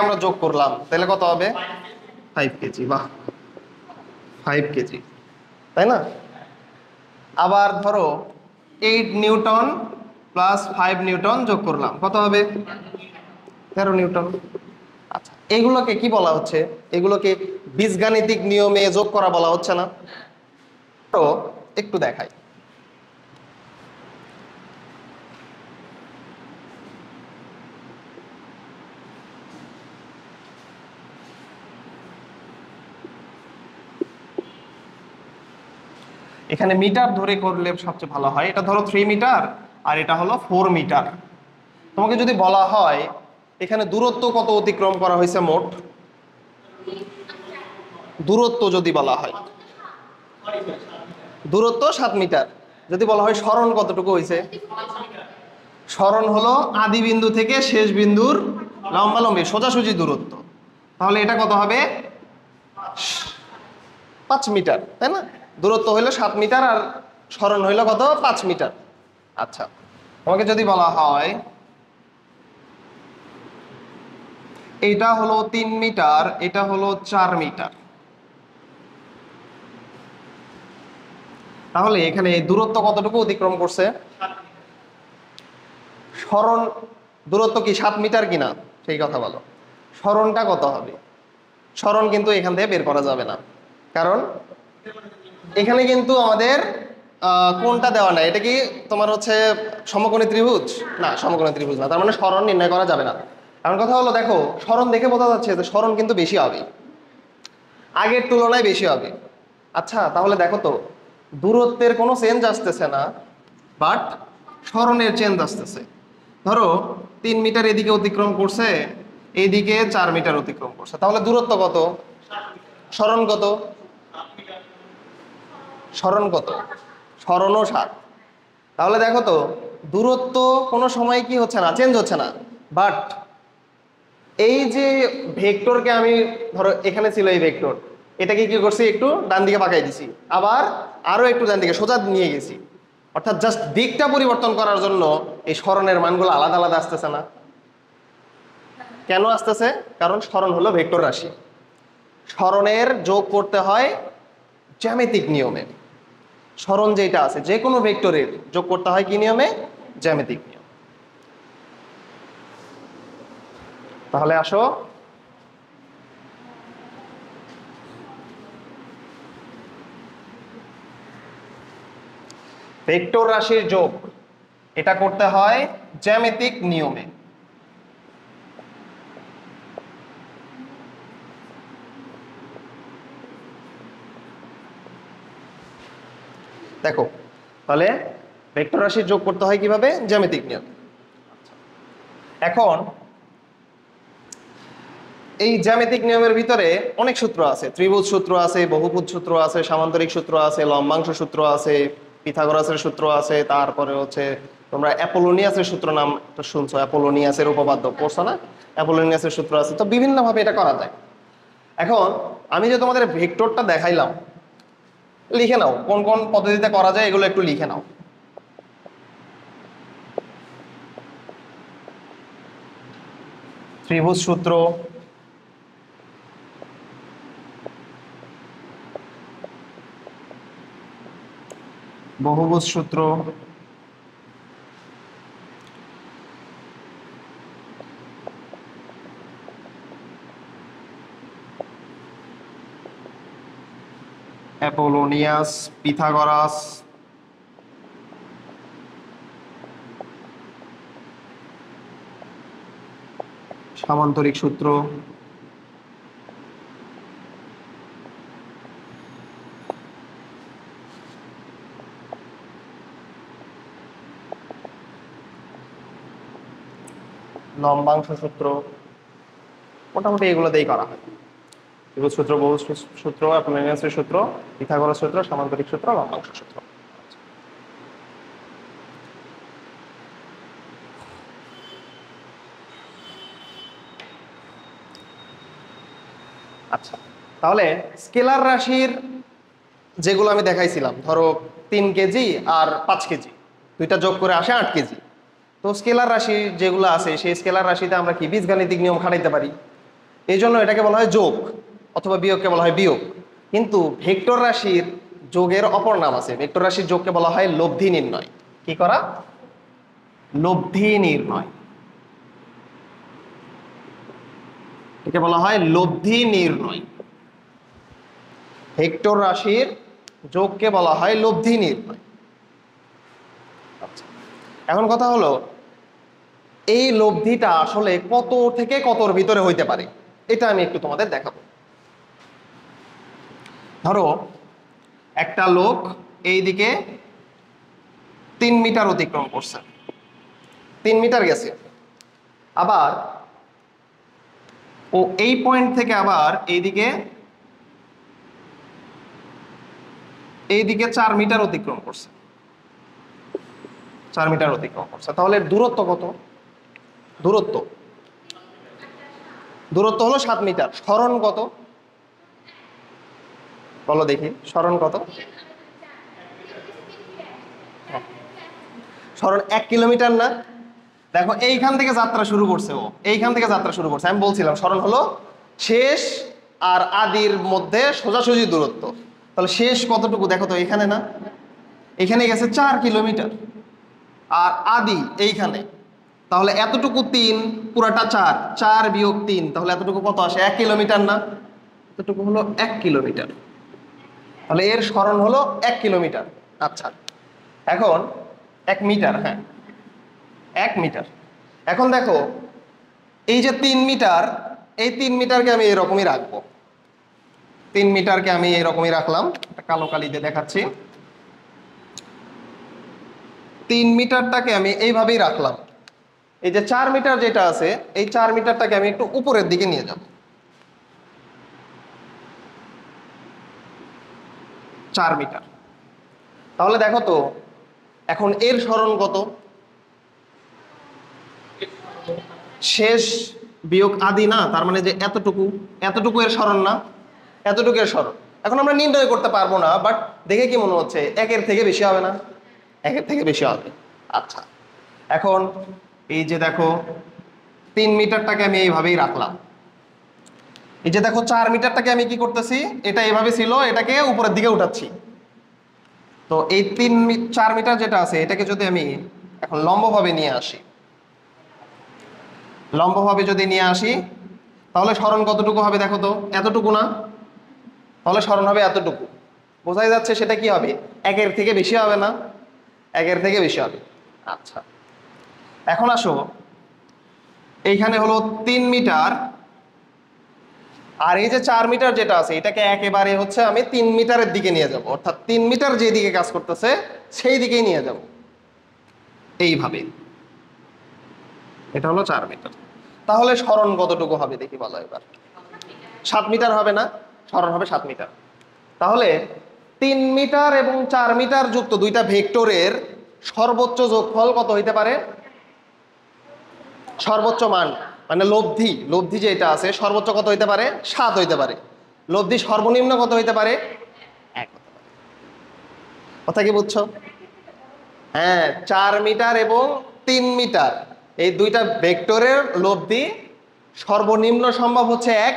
আমরা যোগ করলাম, তাহলে কত হবে? 5 কেজি। বাহ, 5 কেজি, তাই না? আবার ধরো 8 নিউটন প্লাস 5 নিউটন যোগ করলাম, কত হবে? 13 নিউটন। আচ্ছা, এগুলোকে কি বলা হচ্ছে? এগুলোকে বীজগাণিতিক নিয়মে যোগ করা বলা হচ্ছে না? তো একটু দেখাই। এখানে মিটার ধরে করলে সবচেয়ে ভালো হয়। এটা ধরো 3 মিটার আর এটা হলো 4 মিটার। তোমাকে যদি বলা হয় এখানে দূরত্ব কত অতিক্রম করা হয়েছে মোট, দূরত্ব যদি বলা হয়, দূরত্ব 7 মিটার। যদি বলা হয় সরণ কতটুকু হয়েছে, সরণ হলো আদি বিন্দু থেকে শেষ বিন্দুর লম্বালম্বি সোজাসুজি দূরত্ব, তাহলে এটা কত হবে? 5 মিটার, তাই না? দূরত্ব হইলো 7 মিটার আর সরণ হইলো কত? 5 মিটার। আচ্ছা, তোমাকে যদি বলা হয় এটা হলো 3 মিটার, এটা হলো 4 মিটার, তাহলে এখানে দূরত্ব কতটুকু অতিক্রম করছে? সরণ দূরত্ব কি 7 মিটার কিনা, সেই কথা বলো। সরণটা কত হবে? সরণ কিন্তু এখান থেকে বের করা যাবে না, কারণ এখানে কিন্তু আমাদের কোনটা দেওয়া নাই। এটা কি তোমার হচ্ছে সমকোণী ত্রিভুজ? না, সমকোণী ত্রিভুজ না, তার মানে সরণ নির্ণয় করা যাবে না। কারণ কথা হলো, দেখো সরণ দেখে বোঝা যাচ্ছে যে সরণ কিন্তু বেশি হবে, আগের তুলনায় বেশি হবে। আচ্ছা, তাহলে দেখো তো, দূরত্বের কোনো চেঞ্জ আসতেছে না, বাট সরণের চেঞ্জ আসতেছে। ধরো 3 মিটার এদিকে অতিক্রম করছে, এইদিকে 4 মিটার অতিক্রম করছে, তাহলে দূরত্ব কত? সরণ কত? সরণ কত? সরণও 7। তাহলে দেখো তো, দূরত্ব কোনো সময় কি হচ্ছে না, চেঞ্জ হচ্ছে না, বাট এই যে ভেক্টরকে আমি, ধরো এখানে ছিল এই ভেক্টর, এটাকে কি করছি, একটু ডান দিকে পাকাই দিছি, আবার আরো একটু ডান দিকে সোজা নিয়ে গেছি, অর্থাৎ জাস্ট দিকটা পরিবর্তন করার জন্য এই সরণের মানগুলো আলাদা আলাদা আসতেছে না। কেন আসতেছে? কারণ সরণ হলো ভেক্টর রাশি, সরণের যোগ করতে হয় জ্যামিতিক নিয়মে। সরণ যেটা আছে যে কোনো ভেক্টরের যোগ করতে হয় কি নিয়মে? জ্যামিতিক নিয়ম। তাহলে আসো, ভেক্টর রাশির যোগ এটা করতে হয় জ্যামিতিক নিয়মে। দেখো, তাহলে ভেক্টর রাশির যোগ করতে হয় কিভাবে? জ্যামিতিক নিয়মে। এখন এই জ্যামিতিক নিয়মের ভিতরে অনেক সূত্র আছে, ত্রিভুজ সূত্র আছে, বহুভুজ সূত্র আছে, সামান্তরিক সূত্র আছে, লম্বাংশ সূত্র আছে, পিথাগোরাসের সূত্র আছে, তারপরে হচ্ছে তোমরা অ্যাপোলোনিয়াসের সূত্র নাম তো শুনছো, অ্যাপোলোনিয়াসের উপপাদ্য পড়ছো না? অ্যাপোলোনিয়াসের সূত্র আছে, তো বিভিন্ন ভাবে এটা করা যায়। এখন আমি যে তোমাদের ভেক্টরটা দেখাইলাম, লিখে নাও কোন কোন পদ্ধতিতে করা যায়, এগুলো একটু লিখে নাও। ত্রিভুজ সূত্র, বহুভুজ সূত্র, অ্যাপোলোনিয়াস, পিথাগোরাস, সামান্তরিক সূত্র, লম্বাংশ সূত্র, মোটামুটি এগুলো দিয়েই করা হয়। ত্রিভুজ সূত্র, বহুভুজ সূত্র, অ্যাপোলোনিয়াসের সূত্র, পিথাগোরাস সূত্র, সামান্তরিক সূত্র, লম্বাংশ সূত্র। আচ্ছা, তাহলে স্কেলার রাশির যেগুলো আমি দেখাইছিলাম, ধরো 3 কেজি আর 5 কেজি, দুইটা যোগ করে আসে 8 কেজি। তো স্কেলার রাশি যেগুলো আছে, সেই স্কেলার রাশিতে আমরা কি বীজগাণিতিক নিয়ম খাটাইতে পারি। এই জন্য এটাকে বলা হয় যোগ, অথবা বিয়োগকে বলা হয় বিয়োগ। কিন্তু ভেক্টর রাশির যোগের অপর নাম আছে। ভেক্টর রাশির যোগকে বলা হয় লব্ধি নির্ণয়। কি করা? লব্ধি নির্ণয়। একে বলা হয় লব্ধি নির্ণয়। ভেক্টর রাশির যোগকে বলা হয় লব্ধি নির্ণয়। আচ্ছা, এখন কথা হলো এই লব্ধিটা আসলে কত থেকে কতর ভিতরে হইতে পারে, এটা আমি একটু তোমাদের দেখাবো। ধরো একটা লোক এইদিকে 3 মিটার অতিক্রম করছে, 3 মিটার গেছে, আবার ও এই পয়েন্ট থেকে আবার এইদিকে 4 মিটার অতিক্রম করছে, 4 মিটার অতিক্রম করছে। তাহলে দূরত্ব কত? দূরত্ব হলো 7 মিটার। সরণ কত বলো দেখি, সরণ কত? সরণ 1 কিলোমিটার না? দেখো এইখান থেকে যাত্রা শুরু করছে, ও এইখান থেকে যাত্রা শুরু করছে। আমি বলছিলাম সরণ হলো শেষ আর আদির মধ্যে সোজাসুজি দূরত্ব। তাহলে শেষ কতটুকু দেখো তো, এখানে না? এখানে গেছে 4 কিলোমিটার, আর আদি এইখানে। তাহলে এতটুকু 3, পুরাটা 4, 4 বিয়োগ 3, তাহলে এতটুকু কত আসে? 1 কিলোমিটার না? এতটুকু হলো 1 কিলোমিটার। তাহলে এর সরণ হলো 1 কিলোমিটার। আচ্ছা, এখন 1 মিটার, হ্যাঁ 1 মিটার। এখন দেখো এই যে 3 মিটার, এই 3 মিটারকে আমি এরকমই রাখবো। 3 মিটারকে আমি এরকমই রাখলাম, কালো কালি দিয়ে দেখাচ্ছি। 3 মিটারটাকে আমি এইভাবেই রাখলাম। এই যে 4 মিটার যেটা আছে, এই 4 মিটারটাকে আমি একটু উপরের দিকে নিয়ে যাব। 4 মিটার। তাহলে দেখো তো এখন এর সরণ কত? শেষ বিয়োগ আদি না? তার মানে যে এতটুকু এর সরণ না? এতটুকু এর সরণ। এখন আমরা নির্ণয় করতে পারবো না, বাট দেখে কি মনে হচ্ছে 1-এর থেকে বেশি হবে না? 1-এর থেকে বেশি হবে। আচ্ছা, এখন এই যে দেখো 3 মিটারটাকে আমি এইভাবেই রাখলাম। এই যে দেখো 4 মিটারটাকে আমি কি করতেছি, এটা এইভাবে ছিল, এটাকে উপরের দিকে উঠাচ্ছি। তো এই 4 মিটার যেটা আছে, এটাকে যদি আমি এখন লম্বভাবে নিয়ে আসি, যদি নিয়ে আসি, তাহলে সরণ কতটুকু হবে দেখো তো? এতটুকু না? তাহলে সরণ হবে এতটুকু। বোঝাই যাচ্ছে সেটা কি হবে? 1-এর থেকে বেশি হবে না? 1-এর থেকে বেশি হবে। আচ্ছা, এখন আসো, এইখানে হলো 3 মিটার, আর এই যে 4 মিটার যেটা আছে, এটাকে একেবারে হচ্ছে আমি 3 মিটারের দিকে নিয়ে যাব, অর্থাৎ 3 মিটার যে দিকে কাজ করতেছে সেই দিকেই নিয়ে যাব, এইভাবে। এটা হলো 4 মিটার। তাহলে সরণ কতটুকু হবে দেখি বলো এবার? 7 মিটার হবে না? সরণ হবে 7 মিটার। তাহলে 3 মিটার এবং 4 মিটার যুক্ত দুইটা ভেক্টরের সর্বোচ্চ যোগফল কত হইতে পারে? সর্বোচ্চ মান মানে লব্ধি যেটা আছে, সর্বোচ্চ কত হইতে পারে? 7 হইতে পারে। লব্ধি সর্বনিম্ন কত হইতে পারে? 1 হতে পারে। কথা কি বুঝছো? হ্যাঁ, 4 মিটার এবং 3 মিটার এই দুইটা ভেক্টরের লব্ধি সর্বনিম্ন সম্ভব হচ্ছে 1,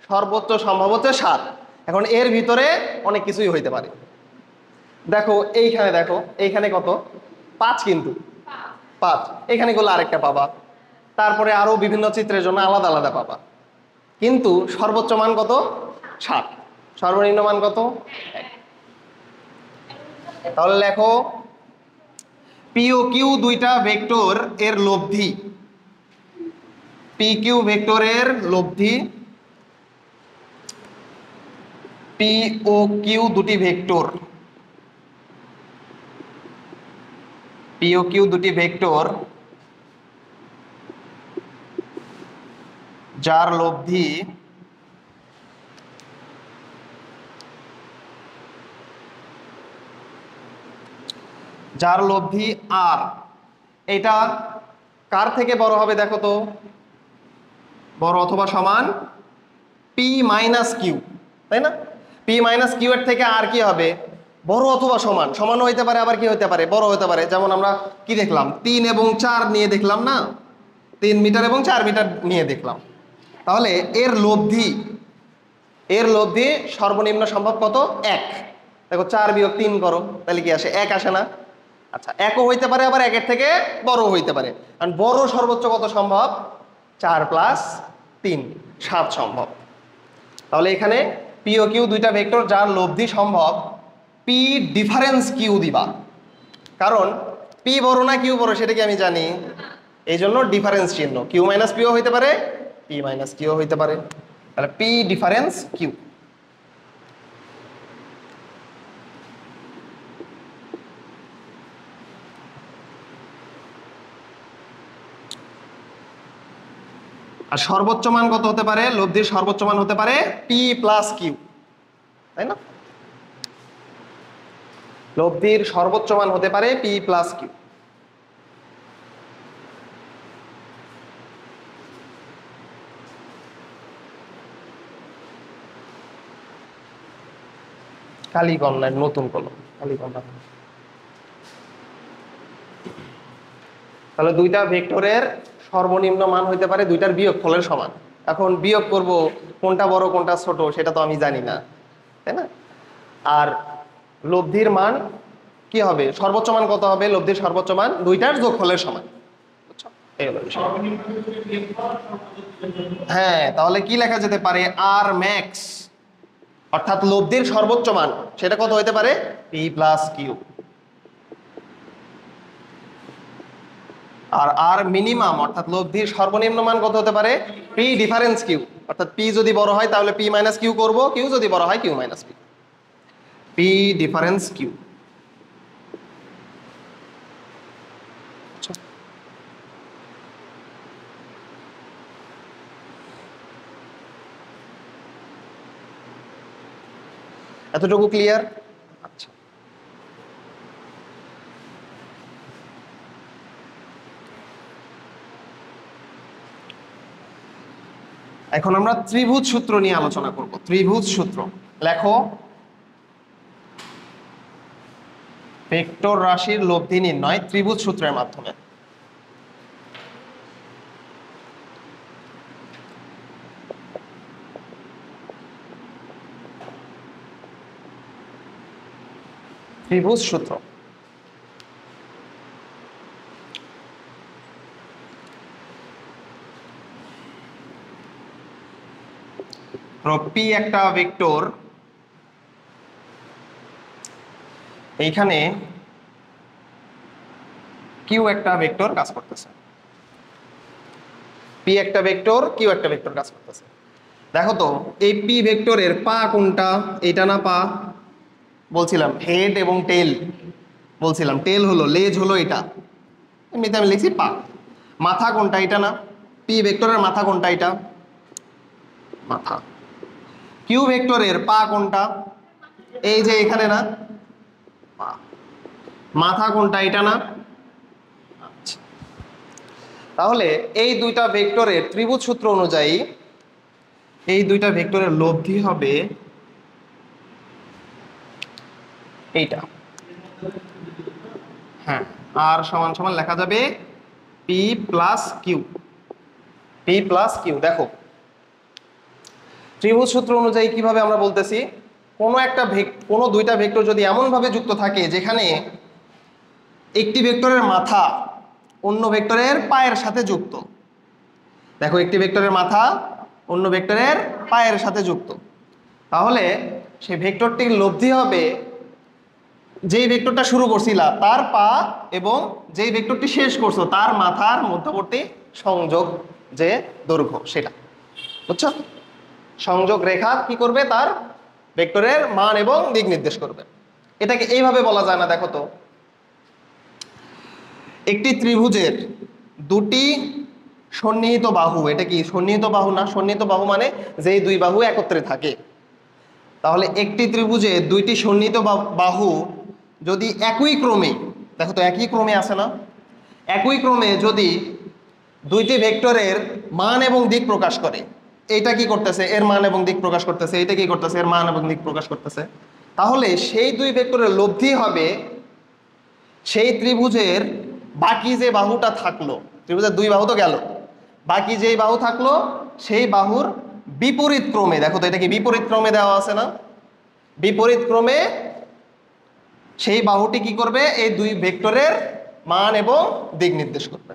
সর্বোচ্চ সম্ভব হচ্ছে 7। এখন এর ভিতরে অনেক কিছুই হইতে পারে। দেখো এইখানে কত? 5, কিন্তু 5 এখানে করলে আরেকটা পাবা, তারপরে আরো বিভিন্ন চিত্রের জন্য আলাদা আলাদা পাবা। কিন্তু সর্বোচ্চ মান কত? 7। সর্বনিম্ন মান কত? 1। তাহলে লেখো পি ও কিউ দুইটা ভেক্টর এর লব্ধি, পি কিউ ভেক্টরের লব্ধি, পি ও কিউ দুটি ভেক্টর, পি ও কিউ দুটি ভেক্টর যার লব্ধি আর, এটা কার থেকে বড় হবে দেখো তো? বড় অথবা সমান পি মাইনাস কিউ, তাই না? পি মাইনাস কিউ এর থেকে আর কি হবে? বড় অথবা সমান। সমানও হইতে পারে, আবার কি হইতে পারে? বড় হতে পারে। যেমন আমরা কি দেখলাম? 3 এবং 4 নিয়ে দেখলাম না? 3 মিটার এবং 4 মিটার নিয়ে দেখলাম। তাহলে এর লব্ধি সর্বনিম্ন সম্ভব কত? 1। দেখো 4 বিয়োগ 3 করো, তাহলে কি আসে? 1 আসে না? আচ্ছা, 1ও হইতে পারে, আবার 1-এর থেকে বড়ও হইতে পারে। কারণ বড় সর্বোচ্চ কত সম্ভব? 4 + 3 7 সম্ভব। তাহলে এখানে পি ও কিউ দুইটা ভেক্টর যার লব্ধি সম্ভব, পি ডিফারেন্স কিউ দিবা। কারণ পি বড় না কিউ বড় সেটা কি আমি জানি, এই জন্য ডিফারেন্স চিহ্ন। কিউ মাইনাস পিও হইতে পারে, পি মাইনাস কিউ হইতে পারে। তাহলে পি ডিফারেন্স কিউ। আর সর্বোচ্চ মান কত হতে পারে? লব্ধির সর্বোচ্চ মান হতে পারে পি প্লাস কিউ, তাই না? লব্ধির সর্বোচ্চ মান হতে পারে পি প্লাস কিউ। কালি কম নাই, নতুন কলম, কালি কম না। তাহলে দুইটা ভেক্টরের সর্বনিম্ন মান হইতে পারে দুইটার বিয়োগফলের সমান। এখন বিয়োগ করব, কোনটা বড় কোনটা ছোট সেটা তো আমি জানি না, তাই না? আর লব্ধির মান কি হবে? সর্বোচ্চ মান কত হবে? লব্ধির সর্বোচ্চ মান দুইটার যোগফলের সমান। বুঝছো? এই হলো বিষয়। হ্যাঁ, তাহলে কি লেখা যেতে পারে? আর ম্যাক্স, অর্থাৎ লব্ধির সর্বোচ্চ মান সেটা কত হইতে পারে? P plus Q. আর আর মিনিমাম অর্থাৎ লব্ধির সর্বনিম্ন মান কত হতে পারে? P difference Q. অর্থাৎ পি যদি বড় হয় তাহলে পি মাইনাস কিউ করবো, কিউ যদি বড় হয় Q minus P. P difference Q. এতটুকু ক্লিয়ার? আচ্ছা, এখন আমরা ত্রিভুজ সূত্র নিয়ে আলোচনা করব। ত্রিভুজ সূত্র লেখো। ভেক্টর রাশির লব্ধি নির্ণয় ত্রিভুজ সূত্রের মাধ্যমে। ত্রিভুজ সূত্র। পি একটা ভেক্টর, এইখানে কিউ একটা ভেক্টর কাজ করতেছে। পি একটা ভেক্টর, কিউ একটা ভেক্টর কাজ করতেছে। দেখো তো এই পি ভেক্টরের পা কোনটা? এটা না পা? বলছিলাম হেড এবং টেল, বলছিলাম টেল হলো, লেজ হলো এটা, এমনিতে আমি লিখছি পা। মাথা কোনটা? এটা না? পি ভেক্টরের মাথা কোনটা? এটা মাথা। কিউ ভেক্টরের পা কোনটা? এই যে এখানে না? পা। মাথা কোনটা? এটা না? আচ্ছা, তাহলে এই দুইটা ভেক্টরের ত্রিভুজ সূত্র অনুযায়ী এই দুইটা ভেক্টরের লব্ধি হবে এইটা। হ্যাঁ, আর সমান সমান লেখা যাবে P plus Q. P plus Q. দেখো ত্রিভুজ সূত্র অনুযায়ী কিভাবে আমরা বলতেছি, কোনো দুইটা ভেক্টর যদি এমন ভাবে যুক্ত থাকে যেখানে একটি ভেক্টরের মাথা অন্য ভেক্টরের পায়ের সাথে যুক্ত। দেখো একটি ভেক্টরের মাথা অন্য ভেক্টরের পায়ের সাথে যুক্ত, তাহলে সেই ভেক্টরটির লব্ধি হবে যেই ভেক্টরটা শুরু করছিলা তার পা এবং যেই ভেক্টরটি শেষ করছো তার মাথার মধ্যবর্তী সংযোগ যে দৈর্ঘ্য সেটা। বুঝছো? সংযোগ রেখা কি করবে? তার ভেক্টরের মান এবং দিক নির্দেশ করবে। এটাকে এইভাবে বলা যায় না? দেখো তো, একটি ত্রিভুজের দুটি সন্নিহিত বাহু, এটা কি সন্নিহিত বাহু না? সন্নিহিত বাহু মানে যেই দুই বাহু একত্রে থাকে। তাহলে একটি ত্রিভুজে দুইটি সন্নিহিত বাহু যদি একই ক্রমে, দেখো তো একই ক্রমে আছে না? একই ক্রমে যদি দুইটি ভেক্টরের মান এবং দিক প্রকাশ করে, এইটা কি করতেছে? এর মান এবং দিক প্রকাশ করতেছে। এইটা কি করতেছে? এর মান এবং দিক প্রকাশ করতেছে। তাহলে সেই দুই ভেক্টরের লব্ধি হবে সেই ত্রিভুজের বাকি যে বাহুটা থাকলো, ত্রিভুজের দুই বাহু তো গেল, বাকি যেই বাহু থাকলো সেই বাহুর বিপরীত ক্রমে, দেখো তো এটা কি বিপরীত ক্রমে দেওয়া আছে না, বিপরীত ক্রমে সেই বাহুটি কি করবে, এই দুই ভেক্টরের মান এবং দিক নির্দেশ করবে।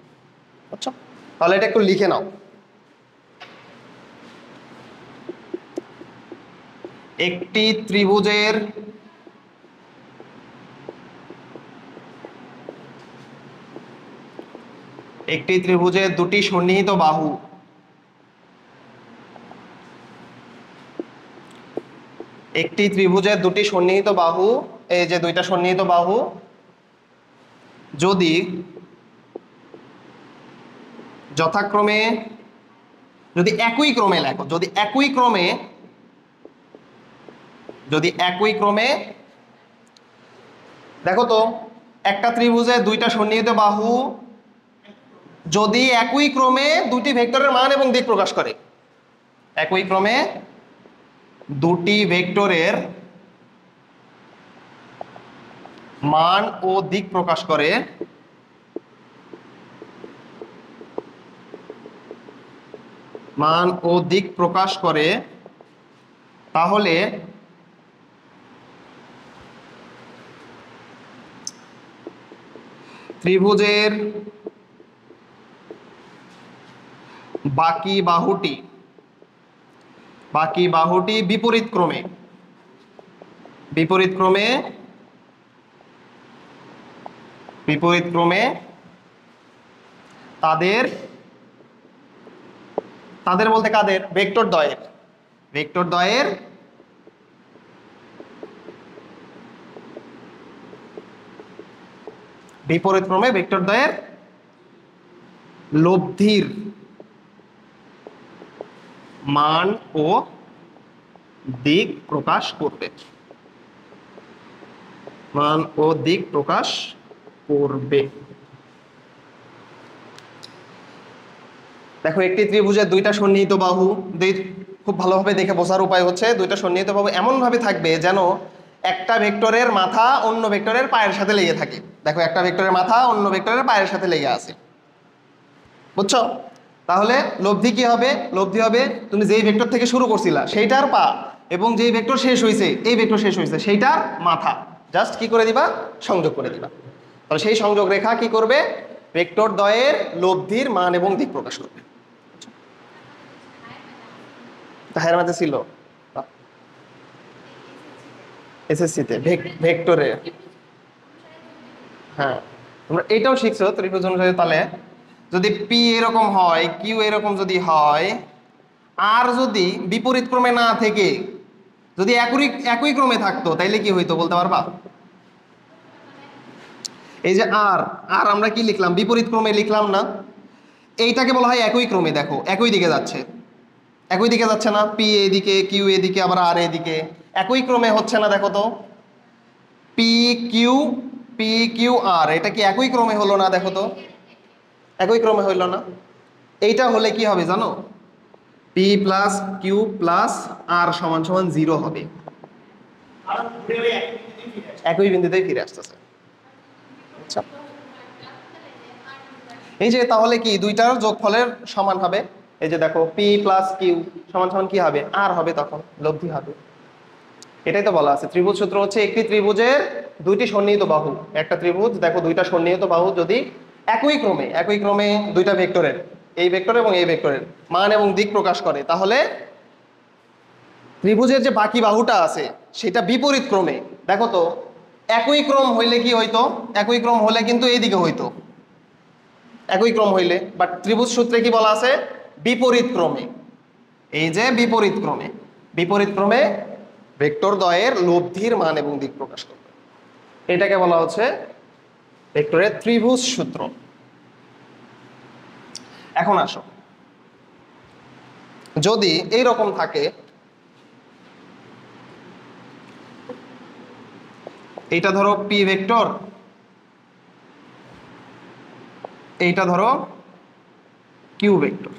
বুঝছো? তাহলে এটা একটু লিখে নাও। একটি ত্রিভুজের দুটি সন্নিহিত বাহু এই যে দুইটা সন্নিহিত বাহু যদি যথাক্রমে, যদি একই ক্রমে লেখো, যদি একই ক্রমে দেখো তো, একটা ত্রিভুজে দুইটা সন্নিহিত বাহু যদি একই ক্রমে দুটি ভেক্টরের মান এবং দিক প্রকাশ করে, একই ক্রমে দুটি ভেক্টরের মান ও দিক প্রকাশ করে, তাহলে ত্রিভুজের বাকি বাহুটি বিপরীত ক্রমে তাদের বলতে কাদের, ভেক্টর দ্বয়ের বিপরীত ক্রমে ভেক্টর দ্বয়ের লব্ধির মান ও দিক প্রকাশ করবে, দেখো একটি ত্রিভুজের দুইটা সন্নিহিত বাহু, খুব ভালোভাবে দেখে বোঝার উপায় হচ্ছে দুইটা সন্নিহিত বাহু এমন ভাবে থাকবে যেন একটা ভেক্টরের মাথা অন্য ভেক্টরের পায়ের সাথে লেগে থাকে। দেখো একটা ভেক্টরের মাথা অন্য ভেক্টরের পায়ের সাথে লেগে আছে, বুঝছো? তাহলে লব্ধি কি হবে, লব্ধি হবে তুমি যেই ভেক্টর থেকে শুরু করছিলা সেইটার পা, এবং যেই ভেক্টর শেষ হয়েছে, এই ভেক্টর শেষ হয়েছে সেইটার মাথা, জাস্ট কি করে দিবা, সংযোগ করে দিবা। তাহলে সেই সংযোগ রেখা কি করবে, ভেক্টর দ্বয়ের লব্ধির মান এবং দিক প্রকাশ করবে। হায়ার ম্যাথে ছিল, এসএসসিতে ভেক্টরে, হ্যাঁ তোমরা এটাও শিখছো ত্রিভুজ অনুসারে। তাহলে যদি পি এরকম হয়, কিউ এরকম যদি হয়, আর যদি বিপরীত ক্রমে না থেকে যদি একই ক্রমে থাকতো তাইলে কি হইতো বলতে পারবা? এই যে আর আমরা কি লিখলাম, বিপরীত ক্রমে লিখলাম না, এইটাকে বলা হয় একই ক্রমে। দেখো একই দিকে যাচ্ছে না, পি এদিকে, কিউ এদিকে, আবার আর এদিকে, একই ক্রমে হচ্ছে না। দেখো তো পি কিউ আর, এটা কি একই ক্রমে হলো না? দেখো তো একই ক্রমে হইল না। এইটা হলে কি হবে জানো, পি প্লাস কিউ প্লাস আর সমান সমান 0 হবে, একই বিন্দুতেই ফিরে আসতেছে। আচ্ছা, এই যে তাহলে কি দুইটার যোগফলের সমান হবে। এই যে দেখো পি প্লাস কিউ সমান সমান কি হবে, আর হবে, তখন লব্ধি হবে। এটাই তো বলা আছে, ত্রিভুজ সূত্র হচ্ছে একটি ত্রিভুজের দুইটি সন্নিহিত বাহু, একটা ত্রিভুজ দেখো দুইটা সন্নিহিত বাহু যদি একই ক্রমে দুইটা ভেক্টরের, এই ভেক্টর এবং এই ভেক্টরের মান এবং দিক প্রকাশ করে, তাহলে ত্রিভুজের যে বাকি বাহুটা আছে সেটা বিপরীত ক্রমে। দেখো তো একই ক্রম হইলে কি হইতো, একই ক্রম হলে কিন্তু এইদিকে হইতো, একই ক্রম হইলে, বাট ত্রিভুজ সূত্রে কি বলা আছে, বিপরীত ক্রমে। এই যে বিপরীত ক্রমে ভেক্টর দ্বয়ের লব্ধির মান এবং দিক প্রকাশ করবে, এটাকে বলা হচ্ছে ভেক্টরের ত্রিভুজ সূত্র। এখন আসো, যদি এই রকম থাকে, এইটা ধরো পি ভেক্টর, এইটা ধরো কিউ ভেক্টর,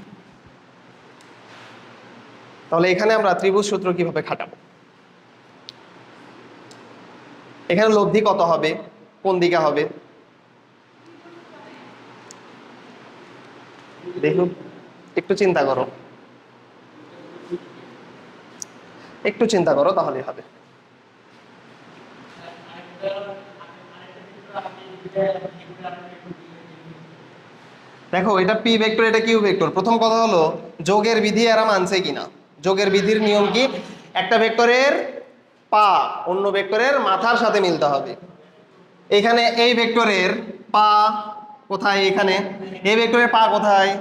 তাহলে এখানে আমরা ত্রিভুজ সূত্র কিভাবে খাটাবো? এখানে লব্ধি কত হবে, কোন দিকে হবে দেখুন, একটু চিন্তা করো। একটু চিন্তা করো তাহলেই হবে। দেখো এটা পি ভেক্টর, এটা কিউ ভেক্টর। প্রথম কথা হলো যোগের বিধি এরা মানছে কিনা। যোগের বিধির নিয়ম কি, একটা ভেক্টরের পা অন্য ভেক্টরের মাথার সাথে মিলতে হবে। এখানে এই ভেক্টরের পা কোথায়, এখানে এই ভেক্টরের পা কোথায়,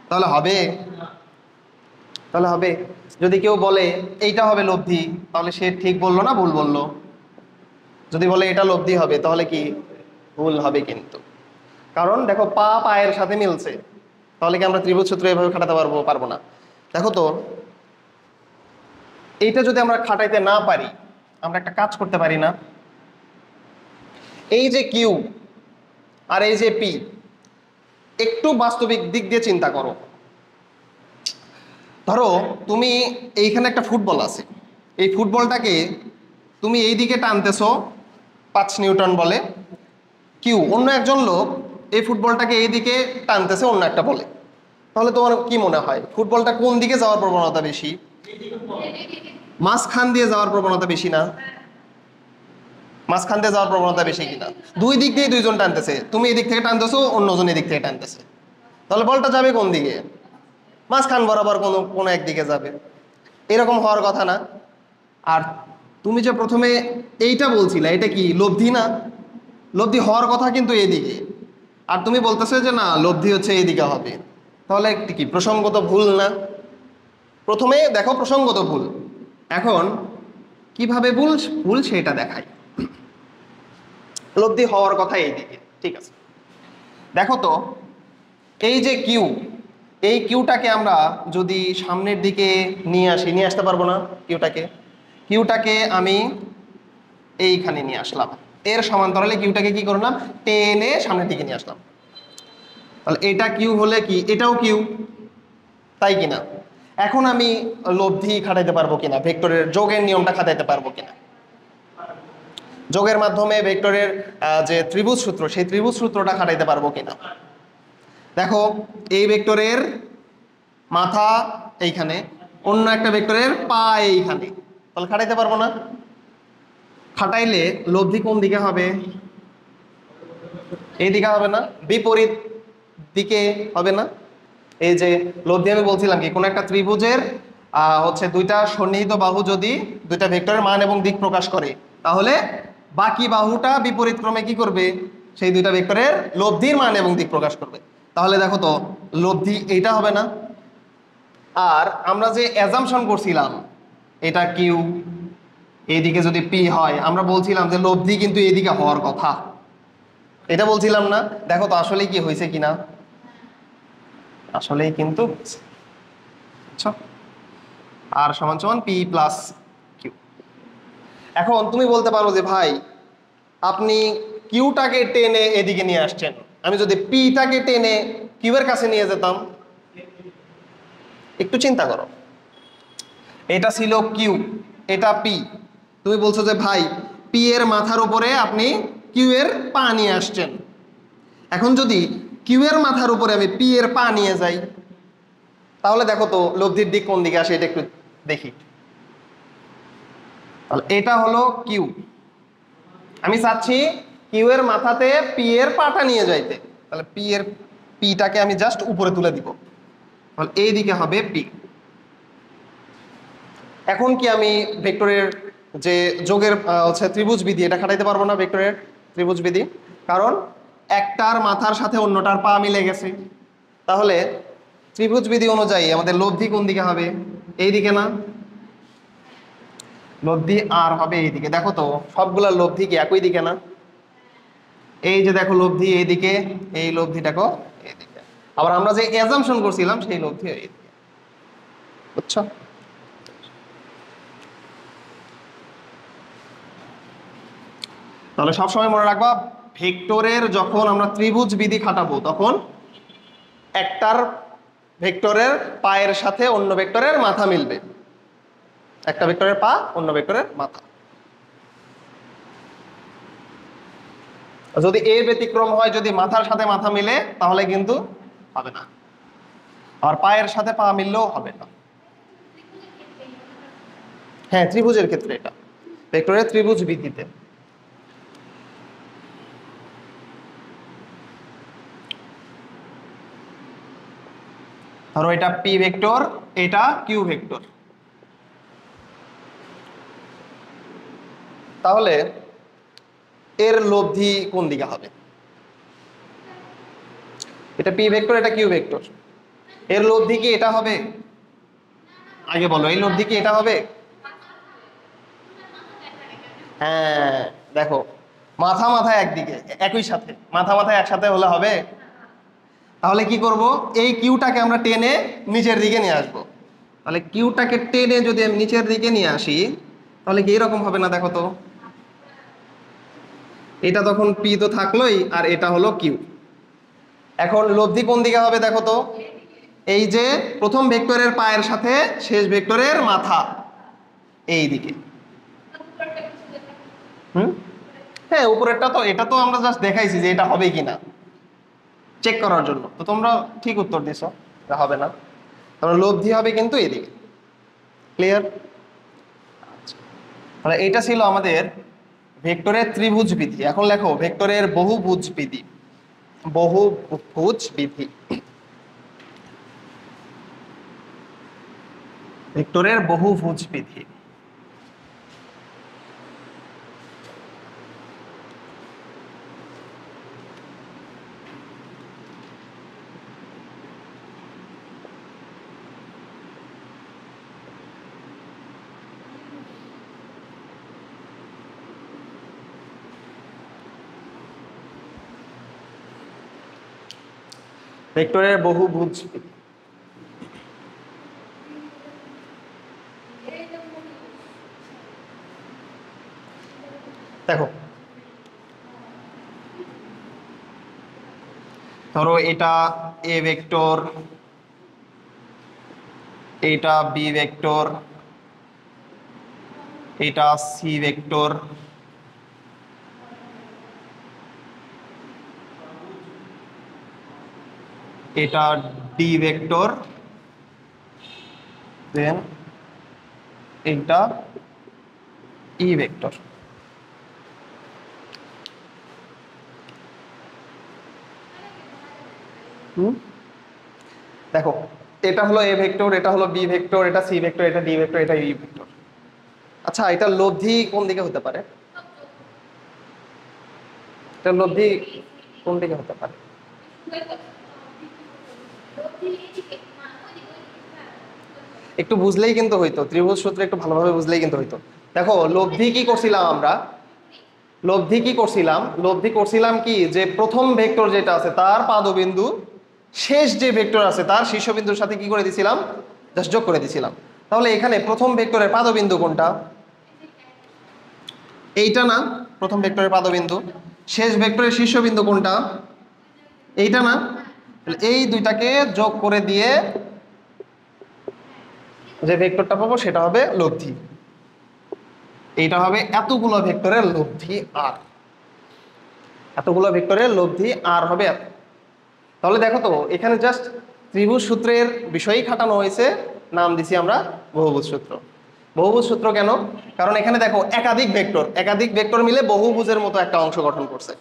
তাহলে হবে, তাহলে হবে। যদি কেউ বলে এইটা হবে লব্ধি, তাহলে সে ঠিক বললো না ভুল বললো? যদি বলে এটা লব্ধি হবে তাহলে কি ভুল হবে কিন্তু, কারণ দেখো পা পায়ের সাথে মিলছে। তাহলে কি আমরা ত্রিভুজ সূত্র এভাবে খাটাতে পারবো? পারবো না। দেখো তো এইটা যদি আমরা খাটাইতে না পারি, আমরা একটা কাজ করতে পারি না? এই যে কিউ আর এই যে পি, একটু বাস্তবিক দিক দিয়ে চিন্তা করো। ধরো তুমি এইখানে একটা ফুটবল আছে, এই ফুটবলটাকে তুমি এই দিকে টানতেছো 5 নিউটন বলে, কিউ অন্য একজন লোক এই ফুটবলটাকে এই দিকে টানতেছে অন্য একটা বলে। তাহলে তোমার কি মনে হয় ফুটবলটা কোন দিকে যাওয়ার প্রবণতা বেশি? মাঝখান দিয়ে যাওয়ার প্রবণতা বেশি না? মাঝখান দিয়ে যাওয়ার প্রবণতা বেশি কিনা? দুই দিক দিয়ে দুইজন টানতেছে, তুমি এদিক থেকে টানতেছো, অন্যজন এদিক থেকে টানতেছে, তাহলে বলটা যাবে কোন দিকে? মাঝখান বরাবর কোনো কোনো একদিকে যাবে। এরকম হওয়ার কথা না? আর তুমি যে প্রথমে এইটা বলছিলে, এটা কি লব্ধি না? লব্ধি হওয়ার কথা কিন্তু এদিকে, আর তুমি বলতেছো যে না লব্ধি হচ্ছে এইদিকে হবে। তাহলে একটি কি প্রসঙ্গত ভুল না? প্রথমে দেখো প্রসঙ্গত ভুল, এখন কিভাবে ভুল ভুল সেটা দেখাই। লব্ধি হওয়ার কথা এইদিকে, ঠিক আছে। দেখো তো এই যে কিউ, এই কিউটাকে আমরা যদি সামনের দিকে নিয়ে আসি, নিয়ে আসতে পারবো না কিউটাকে? কিউটাকে আমি এইখানে নিয়ে আসলাম, এর সমান্তরালে কিউটাকে কি করলাম, টেনে সামনের দিকে নিয়ে আসলাম। তাহলে এটা কিউ হলে কি এটাও কিউ, তাই কিনা? এখন আমি লব্ধি খাটাইতে পারবো কিনা, ভেক্টরের যোগের নিয়মটা খাটাইতে পারবো কিনা? যোগের মাধ্যমে ভেক্টরের যে ত্রিভুজ সূত্র, সেই ত্রিভুজ সূত্রটা খাটাইতে পারবো কিনা? দেখো এই ভেক্টরের মাথা এইখানে, অন্য একটা ভেক্টরের পা এইখানে, তাহলে খাটাইতে পারবো না? খাটাইলে লব্ধি কোন দিকে হবে? এই দিকে হবে না, বিপরীত দিকে হবে না? এই যে লব্ধি আমি বলছিলাম কি, কোন একটা ত্রিভুজের হচ্ছে দুইটা সন্নিহিত বাহু যদি দুইটা ভেক্টরের মান এবং দিক প্রকাশ করে, তাহলে বাকি বাহুটা বিপরীত ক্রমে কি করবে, সেই দুইটা ভেক্টরের লব্ধির মান এবং দিক প্রকাশ করবে। তাহলে দেখো তো লব্ধি এইটা হবে না? আর আমরা যে অ্যাজাম্পশন করছিলাম এটা কিউ, এইদিকে যদি পি হয়, আমরা বলছিলাম যে লব্ধি কিন্তু এইদিকে হওয়ার কথা, এটা বলছিলাম না? দেখো তো আসলে কি হয়েছে কিনা, আসলেই কিন্তু আচ্ছা আর সমান সমান পি প্লাস কিউ। এখন তুমি বলতে পারো যে ভাই আপনি কিউটাকে টেনে এদিকে নিয়ে আসছেন, আমি যদি পিটাকে টেনে কিউ এর কাছে নিয়ে যেতাম, একটু চিন্তা করো। এটা ছিল কিউ, এটা পি, তুমি বলছো যে ভাই পি এর মাথার উপরে আপনি কিউ এর পা নিয়ে আসছেন। এখন যদি কিউ এর মাথার উপরে আমি পি এর পা নিয়ে যাই, তাহলে দেখো তো লব্ধির দিক কোন দিকে আসে, এটা একটু দেখি। তাহলে এটা হলো কিউ, আমি চাচ্ছি কিউ এর মাথাতে পি এর পাটা নিয়ে যাইতে, তাহলে পি এর পিটাকে আমি জাস্ট উপরে তুলে দিব, তাহলে এই দিকে হবে পি। এখন কি আমি ভেক্টরের যে যোগের হচ্ছে ত্রিভুজ বিধি, এটা খাটাইতে পারবো না ভেক্টরের ত্রিভুজ বিধি? কারণ একটার মাথার সাথে অন্যটার পা মিলে গেছে। তাহলে ত্রিভুজ বিধি অনুযায়ী আমাদের লব্ধি কোন দিকে হবে, এই দিকে না? লব্ধি আর হবে এইদিকে। দেখো তো সবগুলা লব্ধি কি একই দিকে না? এই যে দেখো লব্ধি এইদিকে, এই লব্ধিটাকে এইদিকে, আবার আমরা যে অ্যাজাম্পশন করছিলাম সেই লব্ধি এইদিকে, বুঝছো? তাহলে সবসময় মনে রাখবা ভেক্টরের যখন আমরা ত্রিভুজ বিধি খাটাবো, তখন একটার ভেক্টরের পায়ের সাথে অন্য ভেক্টরের মাথা মিলবে, একটা ভেক্টরের পা অন্য ভেক্টরের মাথা। যদি এর ব্যতিক্রম হয়, যদি মাথার সাথে মাথা মিলে তাহলে কিন্তু হবে না, আর পায়ের সাথে পা মিললেও হবে না। হ্যাঁ, ত্রিভুজের ক্ষেত্রে এটা ভেক্টরের ত্রিভুজ ভিত্তিতে। ধরো এটা পি ভেক্টর, এটা কিউ ভেক্টর। তাহলে এর লব্ধি কোন দিকে হবে? এটা পি ভেক্টর, এটা কিউ ভেক্টর, এর লব্ধি কি এটা হবে? আগে বলো, এই লব্ধি কি এটা হবে? হ্যাঁ দেখো, মাথা মাথা একদিকে একই সাথে, মাথা মাথা একসাথে হলে হবে? তাহলে কি করব, এই কিউটাকে আমরা টেনে নিচের দিকে নিয়ে আসব। তাহলে কিউটাকে টেনে যদি আমি নিচের দিকে নিয়ে আসি তাহলে কি এরকম হবে না? দেখো তো, এটা তখন পি তো থাকলোই, আর এটা হলো কিউ। এখন লব্ধি কোন দিকে হবে দেখো তো, এই যে প্রথম ভেক্টরের পায়ের সাথে শেষ ভেক্টরের মাথা এই দিকে। হুম, হ্যাঁ উপরেরটা তো, এটা তো আমরা জাস্ট দেখাইছি যে এটা হবে কিনা চেক করার জন্য, তো তোমরা ঠিক উত্তর দিছো এটা হবে না। তাহলে লব্ধি হবে কিন্তু এদিকে। ক্লিয়ার? তাহলে এইটা ছিল আমাদের ভেক্টরের ত্রিভুজ বিধি। এখন লেখো ভেক্টরের বহুভুজ বিধি। বহুভুজ বিধি, ভেক্টরের বহুভুজ বিধি। ভেক্টরের বহুভুজ বিধি। দেখো ধরো এটা এ ভেক্টর, এটা বি ভেক্টর, এটা সি ভেক্টর, এটা ডি ভেক্টর, দেন এটা ই ভেক্টর। দেখো এটা হলো এ ভেক্টর, এটা হলো বি ভেক্টর, এটা সি ভেক্টর, এটা ডি ভেক্টর, এটা ই ভেক্টর। আচ্ছা, এটা লব্ধি কোন দিকে হতে পারে? এটা লব্ধি কোন দিকে হতে পারে? একটু বুঝলেই কিন্তু হইতো, ত্রিভুজ সূত্র একটু ভালোভাবে বুঝলেই কিন্তু হইতো। দেখো লব্ধি কি করছিলাম আমরা, লব্ধি করছিলাম কি, যে প্রথম ভেক্টর যেটা আছে তার পাদবিন্দু শেষ যে ভেক্টর আছে তার শীর্ষবিন্দুর সাথে কি করে দিছিলাম, জাস্ট যোগ করে দিছিলাম। তাহলে এখানে প্রথম ভেক্টরের পাদবিন্দু কোনটা? এইটা না, প্রথম ভেক্টরের পাদবিন্দু। শেষ ভেক্টরের শীর্ষবিন্দু কোনটা? এইটা না? এই দুইটাকে যোগ করে দিয়ে যে ভেক্টরটা পাবো সেটা হবে লব্ধি। এইটা হবে এতগুলো ভেক্টরের লব্ধি আর, এতগুলো ভেক্টরের লব্ধি আর হবে এত। তাহলে দেখো তো, এখানে জাস্ট ত্রিভুজ সূত্রের বিষয়ই খাটানো হয়েছে, নাম দিছি আমরা বহুভুজ সূত্র। বহুভুজ সূত্র কেন? কারণ এখানে দেখো একাধিক ভেক্টর মিলে বহুভুজের মতো একটা অংশ গঠন করছে।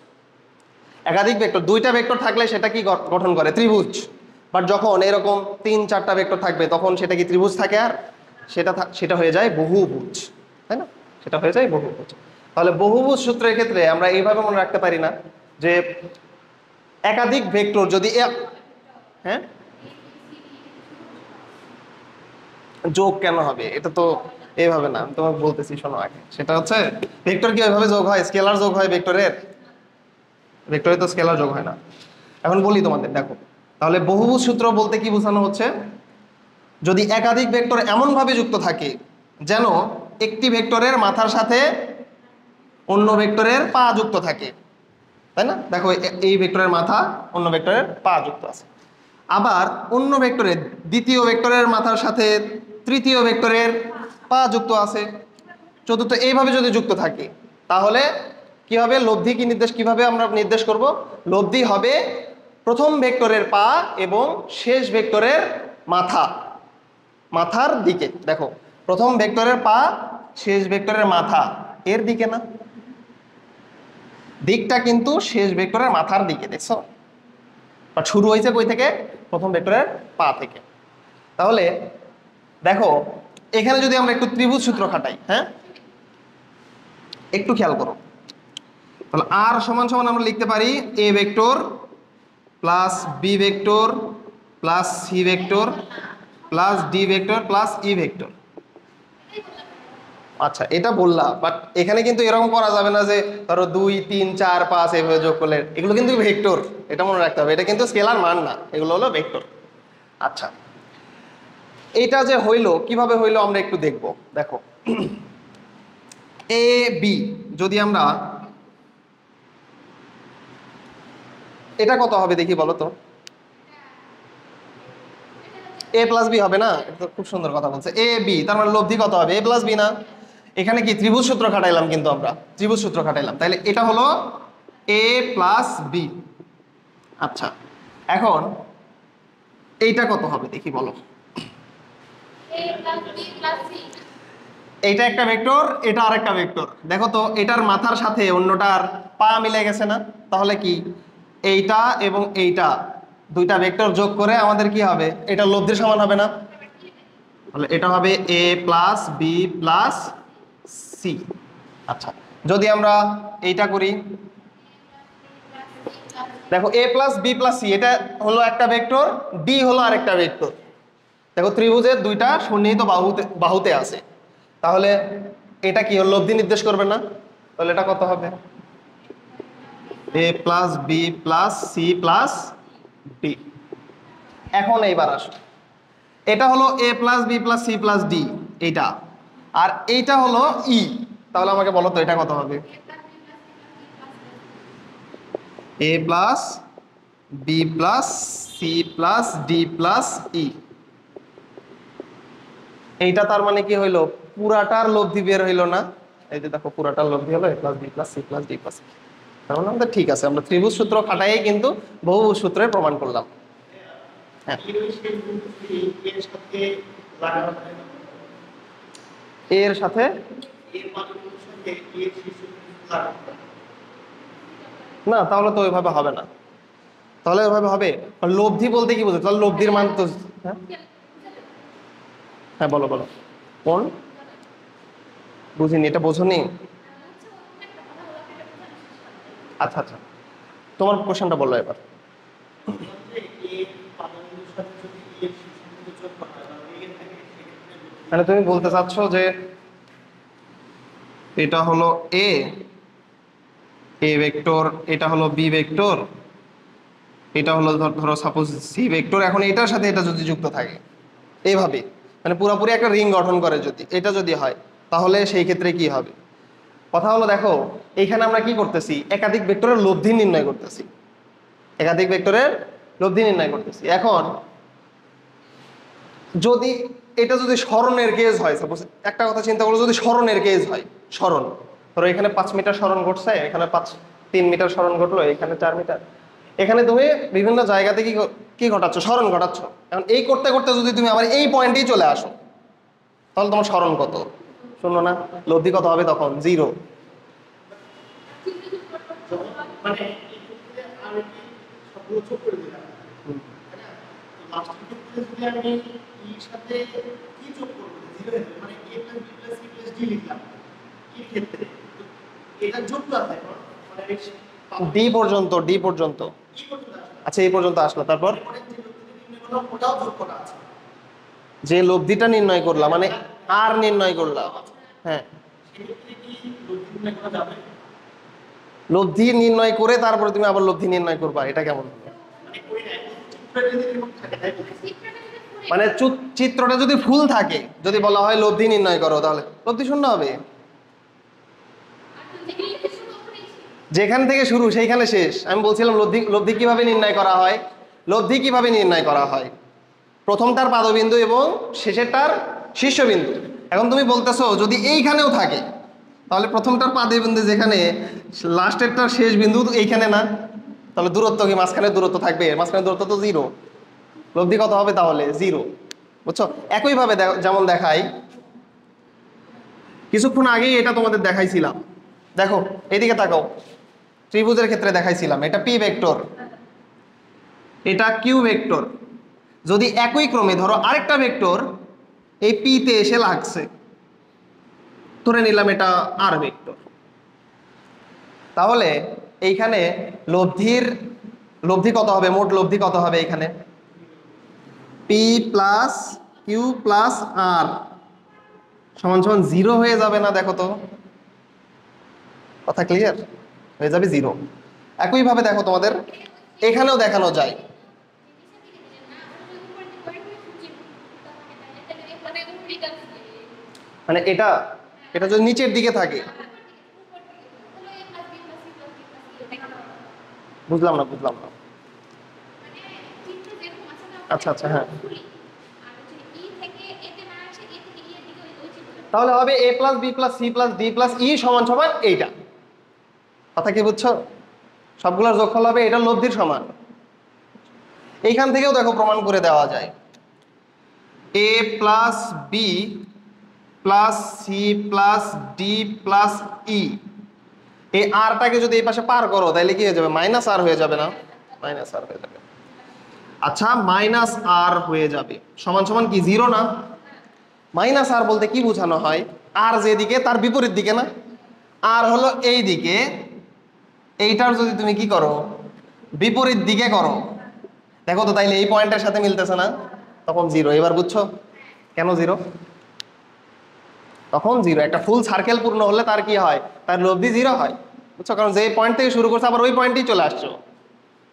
একাধিক ভেক্টর, দুইটা ভেক্টর থাকলে সেটা কি গঠন করে? ত্রিভুজ। বাট যখন এরকম 3-4টা ভেক্টর থাকবে তখন সেটা কি ত্রিভুজ থাকে? আর সেটা হয়ে যায় বহুভুজ, তাই না? সেটা হয়ে যায় বহুভুজ। তাহলে বহুভুজ সূত্রের ক্ষেত্রে আমরা এইভাবে মনে রাখতে পারি না যে একাধিক ভেক্টর যদি হ্যাঁ, যোগ কেন হবে? এটা তো এইভাবে না, আমি তোমাকে বলতেছি শোনো আগে। সেটা হচ্ছে ভেক্টর কি ওইভাবে যোগ হয়? স্কেলার যোগ হয় ভেক্টরের? ভেক্টরে তো স্কেলার যোগ হয় না। এখন বলি তোমাদের, দেখো তাহলে বহুভুজ সূত্র বলতে কি বোঝানো হচ্ছে, যদি একাধিক ভেক্টর এমন ভাবে যুক্ত থাকে যেন একটি ভেক্টরের মাথার সাথে অন্য ভেক্টরের পা যুক্ত থাকে, তাই না? দেখো এই ভেক্টরের মাথা, অন্য ভেক্টরের পা যুক্ত আছে। আবার অন্য ভেক্টরের দ্বিতীয় ভেক্টরের মাথার সাথে তৃতীয় ভেক্টরের পা যুক্ত আছে, চতুর্থ, এইভাবে যদি যুক্ত থাকে তাহলে কি হবে? লব্ধি কি কিভাবে আমরা নির্দেশ করব? লব্ধি হবে প্রথম ভেক্টরের পা এবং শেষ ভেক্টরের মাথার দিকে। দেখো প্রথম ভেক্টরের পা শেষ ভেক্টরের মাথা এর দিকে না, দিকটা কিন্তু শেষ ভেক্টরের মাথার দিকে, দেখছো? বাট শুরু হয়েছে কই থেকে? প্রথম ভেক্টরের পা থেকে। তাহলে দেখো এখানে যদি আমরা একটু ত্রিভুজ সূত্র খাটাই, হ্যাঁ একটু খেয়াল করো, তাহলে আর সমান সমান আমরা লিখতে পারি A vector plus B vector plus C vector plus D vector plus E vector. আচ্ছা এটা বললাম, বাট এখানে কিন্তু এরকম করা যাবে না যে ধরো 2 3 4 5 এভাবে যোগ করলে, এগুলো কিন্তু ভেক্টর, এটা মনে রাখতে হবে, এটা কিন্তু স্কেলার মান না, এগুলো হলো ভেক্টর। আচ্ছা এটা যে হইলো কিভাবে হইলো আমরা একটু দেখব। দেখো এ বি যদি আমরা, এটা কত হবে দেখি বলো তো? এ প্লাস বি হবে না? এটা তো খুব সুন্দর কথা বলছে, এ বি, তার মানে লব্ধি কত হবে? এ প্লাস বি না? এখানে কি ত্রিভুজ সূত্র খাটাইলাম, কিন্তু আমরা ত্রিভুজ সূত্র খাটাইলাম, তাহলে এটা হলো এ প্লাস বি। আচ্ছা এখন এইটা কত হবে দেখি বলো? এইটা একটা ভেক্টর, এটা আরেকটা ভেক্টর, দেখো তো এটার মাথার সাথে অন্যটার পা মিলে গেছে না? তাহলে কি এইটা এবং এইটা দুইটা ভেক্টর যোগ করে আমাদের কি হবে? এটা লব্ধির সমান হবে না? তাহলে এটা হবে A plus B plus C. আচ্ছা যদি আমরা এইটা করি, দেখো এ প্লাস বি প্লাস সি এটা হলো একটা ভেক্টর, ডি হলো আরেকটা ভেক্টর। দেখো ত্রিভুজের দুইটা সন্নিহিত বাহুতে আছে, তাহলে এটা কি হলো? লব্ধি নির্দেশ করবে না? তাহলে এটা কত হবে? A plus B plus C plus D. এখন এইবার আসো, এটা হলো A plus B plus C plus D এইটা, আর এইটা হলো ই, তাহলে আমাকে বলো তো এটা কত হবে? A plus B plus C plus D plus E. এইটা তার মানে কি হইলো? পুরাটার লব্ধি বের হইলো না? এই যে দেখো পুরাটার লব্ধি হলো A plus B plus C plus D plus E. তার মানে আমাদের ঠিক আছে, আমরা ত্রিভুজ সূত্র খাটাই কিন্তু বহুভুজ সূত্রে প্রমাণ করলাম। হ্যাঁ এর সাথে না, তাহলে তো ওইভাবে হবে না, তাহলে ওইভাবে হবে? লব্ধি বলতে কি বোঝো? তাহলে লব্ধির মান তো, হ্যাঁ হ্যাঁ বলো বলো কোন? বুঝিনি, এটা বোঝনি? আচ্ছা আচ্ছা তোমার কোশ্চেনটা বলো এবার। মানে তুমি বলতে চাচ্ছ যে এটা হলো এ ভেক্টর, এটা হলো বি ভেক্টর, এটা হলো ধরো সাপোজ সি ভেক্টর, এখন এটার সাথে এটা যদি যুক্ত থাকে এইভাবে, মানে পুরোপুরি একটা রিং গঠন করে, যদি এটা যদি হয় তাহলে সেই ক্ষেত্রে কি হবে? কথা হলো দেখো এইখানে আমরা কি করতেছি? একাধিক ভেক্টরের লব্ধি নির্ণয় করতেছি, একাধিক ভেক্টরের লব্ধি নির্ণয় করতেছি। এখন যদি এটা যদি স্মরণের কেস হয়, সাপোজ একটা কথা চিন্তা করো, যদি স্মরণের কেস হয়, স্মরণ ধরো এখানে 5 মিটার স্মরণ ঘটছে, এখানে 3 মিটার স্মরণ ঘটলো, এখানে 4 মিটার, এখানে তুমি বিভিন্ন জায়গাতে কি ঘটাচ্ছ? স্মরণ ঘটাচ্ছ। এখন এই করতে করতে যদি তুমি আবার এই পয়েন্টেই চলে আসো, তাহলে তোমার স্মরণ কত? শূন্য না? লব্ধি কত হবে তখন? 0। ডি পর্যন্ত, ডি পর্যন্ত, আচ্ছা এই পর্যন্ত আসলো, তারপর যে লব্ধিটা নির্ণয় করলাম মানে আর নির্ণয় করলাম, হ্যাঁ লব্ধি নির্ণয় করে তারপরে তুমি আবার লব্ধি নির্ণয় করবা, এটা কেমন হবে? মানে চিত্রটা যদি ফুল থাকে, যদি বলা হয় লব্ধি নির্ণয় করো, তাহলে লব্ধি শূন্য হবে। যেখান থেকে শুরু সেইখানে শেষ। আমি বলছিলাম লব্ধি কিভাবে নির্ণয় করা হয়? লব্ধি কিভাবে নির্ণয় করা হয়? প্রথমটার পাদবিন্দু এবং শেষেরটার শীর্ষবিন্দু। এখন তুমি বলতেছো যদি এইখানেও থাকে, তাহলে প্রথমটার পাদবিন্দু যেখানে, লাস্টেরটার শেষ বিন্দু এইখানে না, তাহলে দূরত্ব কি মাঝখানে দূরত্ব থাকবে? মাঝখানে দূরত্ব তো 0। লব্ধি কত হবে তাহলে? 0। বুঝছো? একইভাবে যেমন দেখাই, কিছুক্ষণ আগেই এটা তোমাদের দেখাইছিলাম, দেখো এদিকে তাকাও, ত্রিভুজের ক্ষেত্রে দেখাইছিলাম এটা পি ভেক্টর, এটা কিউ ভেক্টর। যদি একই ক্রমে ধরো আরেকটা ভেক্টর এই পি তে এসে লাগছে, ধরে নিলাম এটা আর ভেক্টর, তাহলে এইখানে লব্ধি কত হবে, মোট লব্ধি কত হবে এখানে? পি প্লাস কিউ প্লাস আর সমান সমান 0 হয়ে যাবে না? দেখো তো, কথা ক্লিয়ার? হয়ে যাবে 0। একইভাবে দেখো তোমাদের এখানেও দেখানো যায়। মানে এটা এটা যদি নিচের দিকে থাকে, বুঝলাম না বুঝলাম না। আচ্ছা আচ্ছা, হ্যাঁ, তাহলে হবে a plus B plus C plus D plus E সমান সমান এইটা। কথা কি বুঝছো? সবগুলোর যোগফল হবে এটা লব্ধির সমান। এইখান থেকেও দেখো প্রমাণ করে দেওয়া যায়, a plus B plus C plus D plus E, এই আরটাকে যদি এই পাশে পার করো তাহলে কি হয়ে যাবে? মাইনাস আর হয়ে যাবে না? মাইনাস আর হয়ে যাবে। আচ্ছা, মাইনাস আর হয়ে যাবে সমান সমান কি 0 না? মাইনাস আর বলতে কি বোঝানো হয়? আর যেদিকে তার বিপরীত দিকে না? আর হলো এই দিকে, এইটার যদি তুমি কি করো বিপরীত দিকে করো, দেখো তো তাইলে এই পয়েন্টের সাথে মিলতেছে না? তখন 0। এবার বুঝছো কেন 0? তখন 0। একটা ফুল সার্কেল পূর্ণ হলে তার কি হয়? তার লব্ধি 0 হয়। বুঝছো? কারণ যে পয়েন্ট থেকে শুরু করছে আবার ওই পয়েন্টেই চলে আসছো,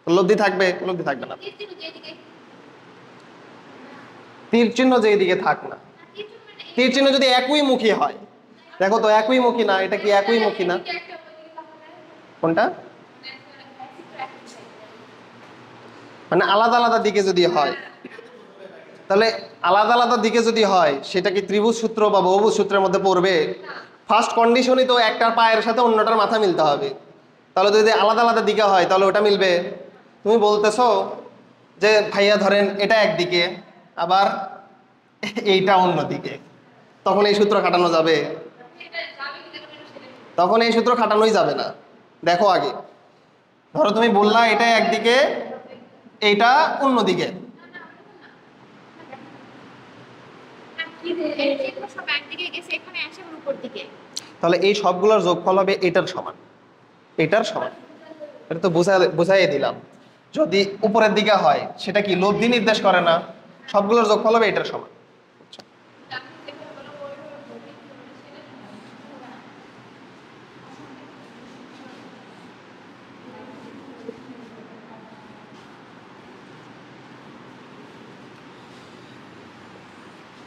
লব্ধি থাকবে? লব্ধি থাকবে না। তীর চিহ্ন যেদিকে থাক না, তীর চিহ্ন যদি একই মুখী হয়, দেখো তো একই মুখী না, এটা কি একই মুখী না? কোনটা? মানে আলাদা আলাদা দিকে যদি হয়, তাহলে আলাদা আলাদা দিকে যদি হয় সেটা কি ত্রিভুজ সূত্র বা বহুভুজ সূত্রের মধ্যে পড়বে? ফার্স্ট কন্ডিশনই তো একটার পায়ের সাথে অন্যটার মাথা মিলতে হবে। তাহলে যদি আলাদা আলাদা দিকে হয় তাহলে ওটা মিলবে? তুমি বলতেছো যে ভাইয়া ধরেন এটা একদিকে আবার এইটা অন্যদিকে, তখন এই সূত্র খাটানো যাবে? তখন এই সূত্র খাটানোই যাবে না। দেখো আগে, ধরো তুমি বললা এটা একদিকে এইটা অন্যদিকে, তাহলে এই সবগুলোর যোগফল হবে এটার সমান, এটার সমান। এটা তো বুঝাই দিলাম। যদি উপরের দিকে হয় সেটা কি লব্ধি নির্দেশ করে না? সবগুলোর যোগফল হবে এটার সমান।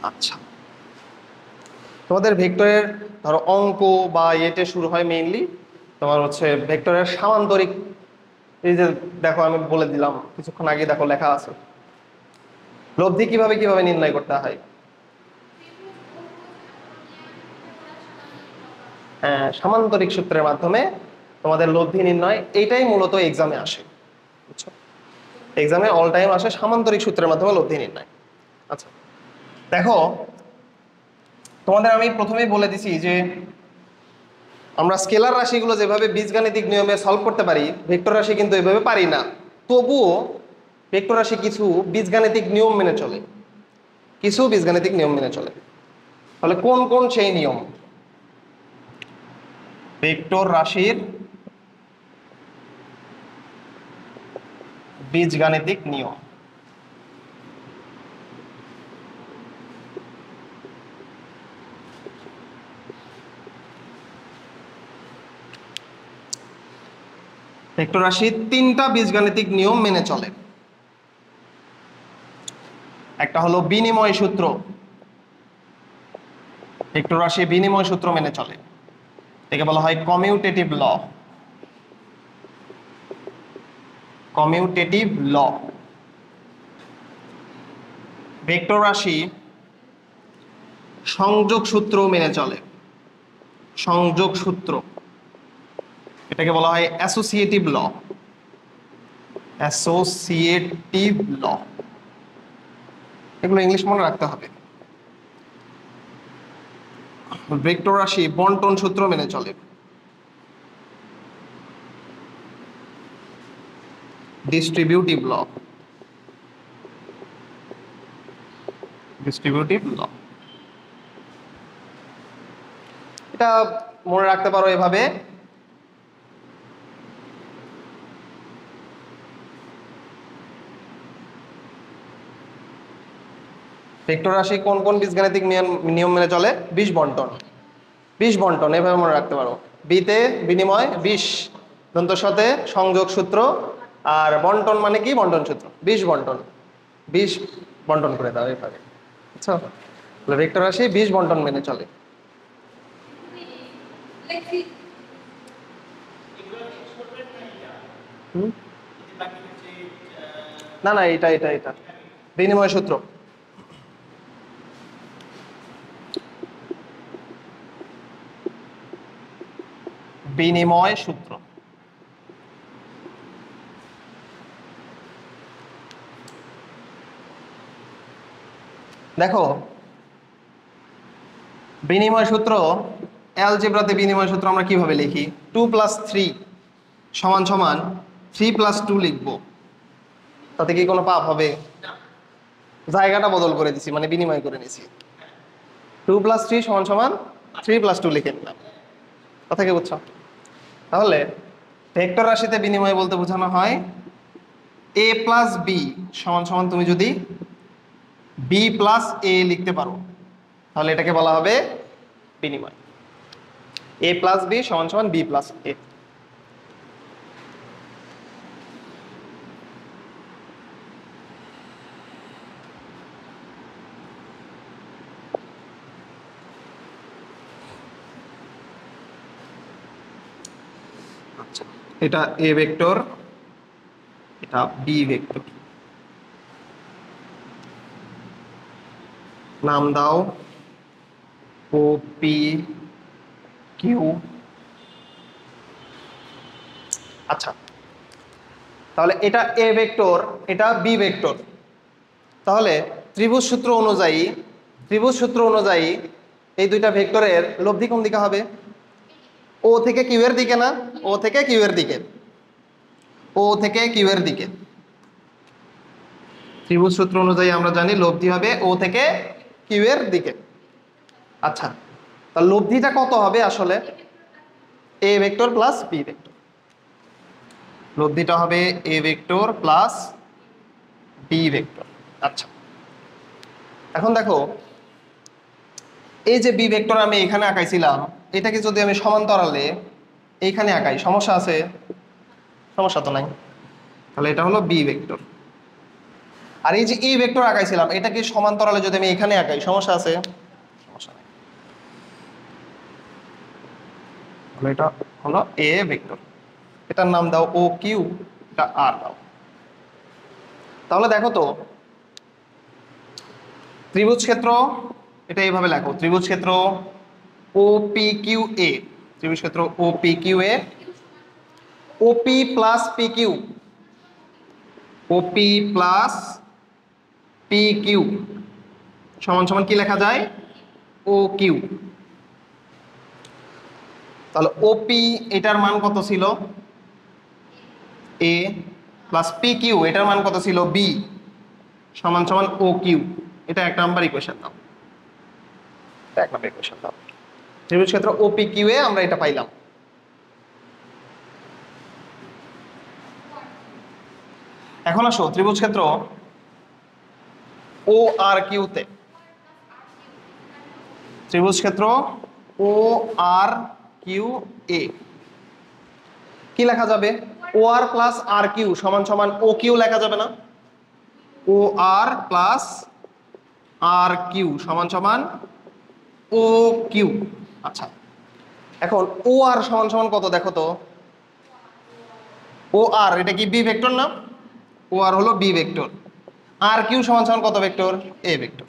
আচ্ছা, তোমাদের ভেক্টরের ধরো অঙ্ক বা এতে শুরু হয় মেইনলি তোমার হচ্ছে ভেক্টরের সামান্তরিক। এই যে দেখো আমি বলে দিলাম কিছুক্ষণ আগে, দেখো লেখা আছে লব্ধি কিভাবে কিভাবে নির্ণয় করতে হয়। সামান্তরিক সূত্রের মাধ্যমে তোমাদের লব্ধি নির্ণয়, এইটাই মূলত এক্সামে আসে। বুঝছো? এক্সামে অল টাইম আসে সামান্তরিক সূত্রের মাধ্যমে লব্ধি নির্ণয়। আচ্ছা দেখো, তোমাদের আমি প্রথমেই বলে দিছি যে আমরা স্কেলার রাশিগুলো যেভাবে বীজগাণিতিক নিয়মে সলভ করতে পারি, ভেক্টর রাশি কিন্তু এভাবে পারি না। তবুও ভেক্টর রাশি কিছু বীজগাণিতিক নিয়ম মেনে চলে, কিছু বীজগাণিতিক নিয়ম মেনে চলে। তাহলে কোন কোন সেই নিয়ম? ভেক্টর রাশির বীজগাণিতিক নিয়ম। ভেক্টর রাশির 3টা বীজগাণিতিক নিয়ম মেনে চলে। একটা হলো বিনিময় সূত্র, ভেক্টর রাশি বিনিময় সূত্র মেনে চলে, একে বলা হয় কমিউটেটিভ ল। কমিউটেটিভ ল। ভেক্টর রাশি সংযোগ সূত্র মেনে চলে, সংযোগ সূত্র, এটাকে বলা হয় অ্যাসোসিয়েটিভ ল। অ্যাসোসিয়েটিভ ল, এগুলো ইংলিশ মনে রাখতে হবে। ভেক্টর রাশি বন্টন সূত্র মেনে চলে। ডিস্ট্রিবিউটিভ ল, ডিস্ট্রিবিউটিভ ল, এটা মনে রাখতে পারো এভাবে। ভেক্টর রাশি কোন কোন বীজগাণিতিক নিয়ম মেনে চলে? বিষ বন্টন, বিষ বন্টন এভাবে মনে রাখতে পারো। বিতে বিনিময়, বিষ দন্তের সাথে সংযোগ সূত্র, আর বন্টন মানে কি? বন্টন সূত্র, বিষ বন্টন, বিষ বন্টন করে দাও এভাবে। আচ্ছা, তাহলে ভেক্টর রাশি বিষ বন্টন মেনে চলে। না না, এটা এটা এটা বিনিময় সূত্র। বিনিময় সূত্র। দেখো বিনিময় সূত্র, অ্যালজেব্রাতে বিনিময় সূত্র আমরা কিভাবে লিখি? 2 + 3 সমান সমান 3 + 2 লিখবো। তাতে কি কোনো পাপ হবে? জায়গাটা বদল করে দিছি, মানে বিনিময় করে নিছি। 2 + 3 সমান সমান 3 + 2 লিখে নিলাম। কথা কি বুঝছো? তাহলে ভেক্টর রাশিতে বিনিময় বলতে বোঝানো হয় a + b সমান সমান, তুমি যদি b + a লিখতে পারো তাহলে এটাকে বলা হবে বিনিময়। a + b সমান সমান b + a। আচ্ছা, এটা a ভেক্টর, এটা b ভেক্টর। নাম দাও ও পি কিউ। আচ্ছা, তাহলে এটা এ ভেক্টর, এটা বি ভেক্টর। তাহলে ত্রিভুজ সূত্র অনুযায়ী, ত্রিভুজ সূত্র অনুযায়ী এই দুইটা ভেক্টরের লব্ধি কোন দিকে হবে? ও থেকে কিউ এর দিকে না? ও থেকে কিউ এর দিকে, ও থেকে কিউ এর দিকে। ত্রিভুজ সূত্র অনুযায়ী আমরা জানি লব্ধি হবে ও থেকে কিউ এর দিকে। আচ্ছা, তাহলে লব্ধিটা কত হবে আসলে? A vector plus B vector. লব্ধিটা হবে A vector plus B vector. আচ্ছা, এখন দেখো এই যে বি ভেক্টর আমি এখানে আঁকাইছিলাম, এটাকে যদি আমি সমান্তরালে এইখানে আঁকাই, সমস্যা আছে? সমস্যা তো নাই। তাহলে এটা হলো বি ভেক্টর। আর এই যে ই ভেক্টর আঁকাইছিলাম, এটাকে সমান্তরালে যদি আমি এখানে আঁকাই, সমস্যা আছে? সমস্যা নাই। তাহলে এটা হলো এ ভেক্টর, এটার নাম দাও ও কিউ, এটা আর দাও। তাহলে দেখো তো ত্রিভুজ ক্ষেত্র, এটা এইভাবে লেখো, ত্রিভুজ ক্ষেত্র ও পি কিউ এ, ত্রিভুজ ক্ষেত্র ও পি কিউ এ, ওপি প্লাস পি কিউ, ওপি প্লাস পি কিউ সমান সমান কি লেখা যায়? O Q. তাহলে ওপি এটার মান কত ছিল? এ প্লাস পি কিউ এটার মান কত ছিল? বি সমান সমান ও কিউ। এটা 1 নাম্বার ইকুয়েশন দাও, এটা 1 নাম্বার ইকুয়েশন দাও। ত্রিভুজ ক্ষেত্র ওপি কিউ এ আমরা এটা পাইলাম। এখন আসো ত্রিভুজ ক্ষেত্র ও আর কিউতে, ত্রিভুজ ক্ষেত্র ও আর কিউ এ কি লেখা যাবে? ও আর প্লাস আর কিউ সমান সমান ও কিউ লেখা যাবে না? ও আর প্লাস আর কিউ সমান সমান ও কিউ। আচ্ছা, এখন ও আর সমান সমান কত দেখো তো? ও আর এটা কি বি ভেক্টর না? ও আর হলো বি ভেক্টর। আর কিউ সমান সমান কত ভেক্টর? এ ভেক্টর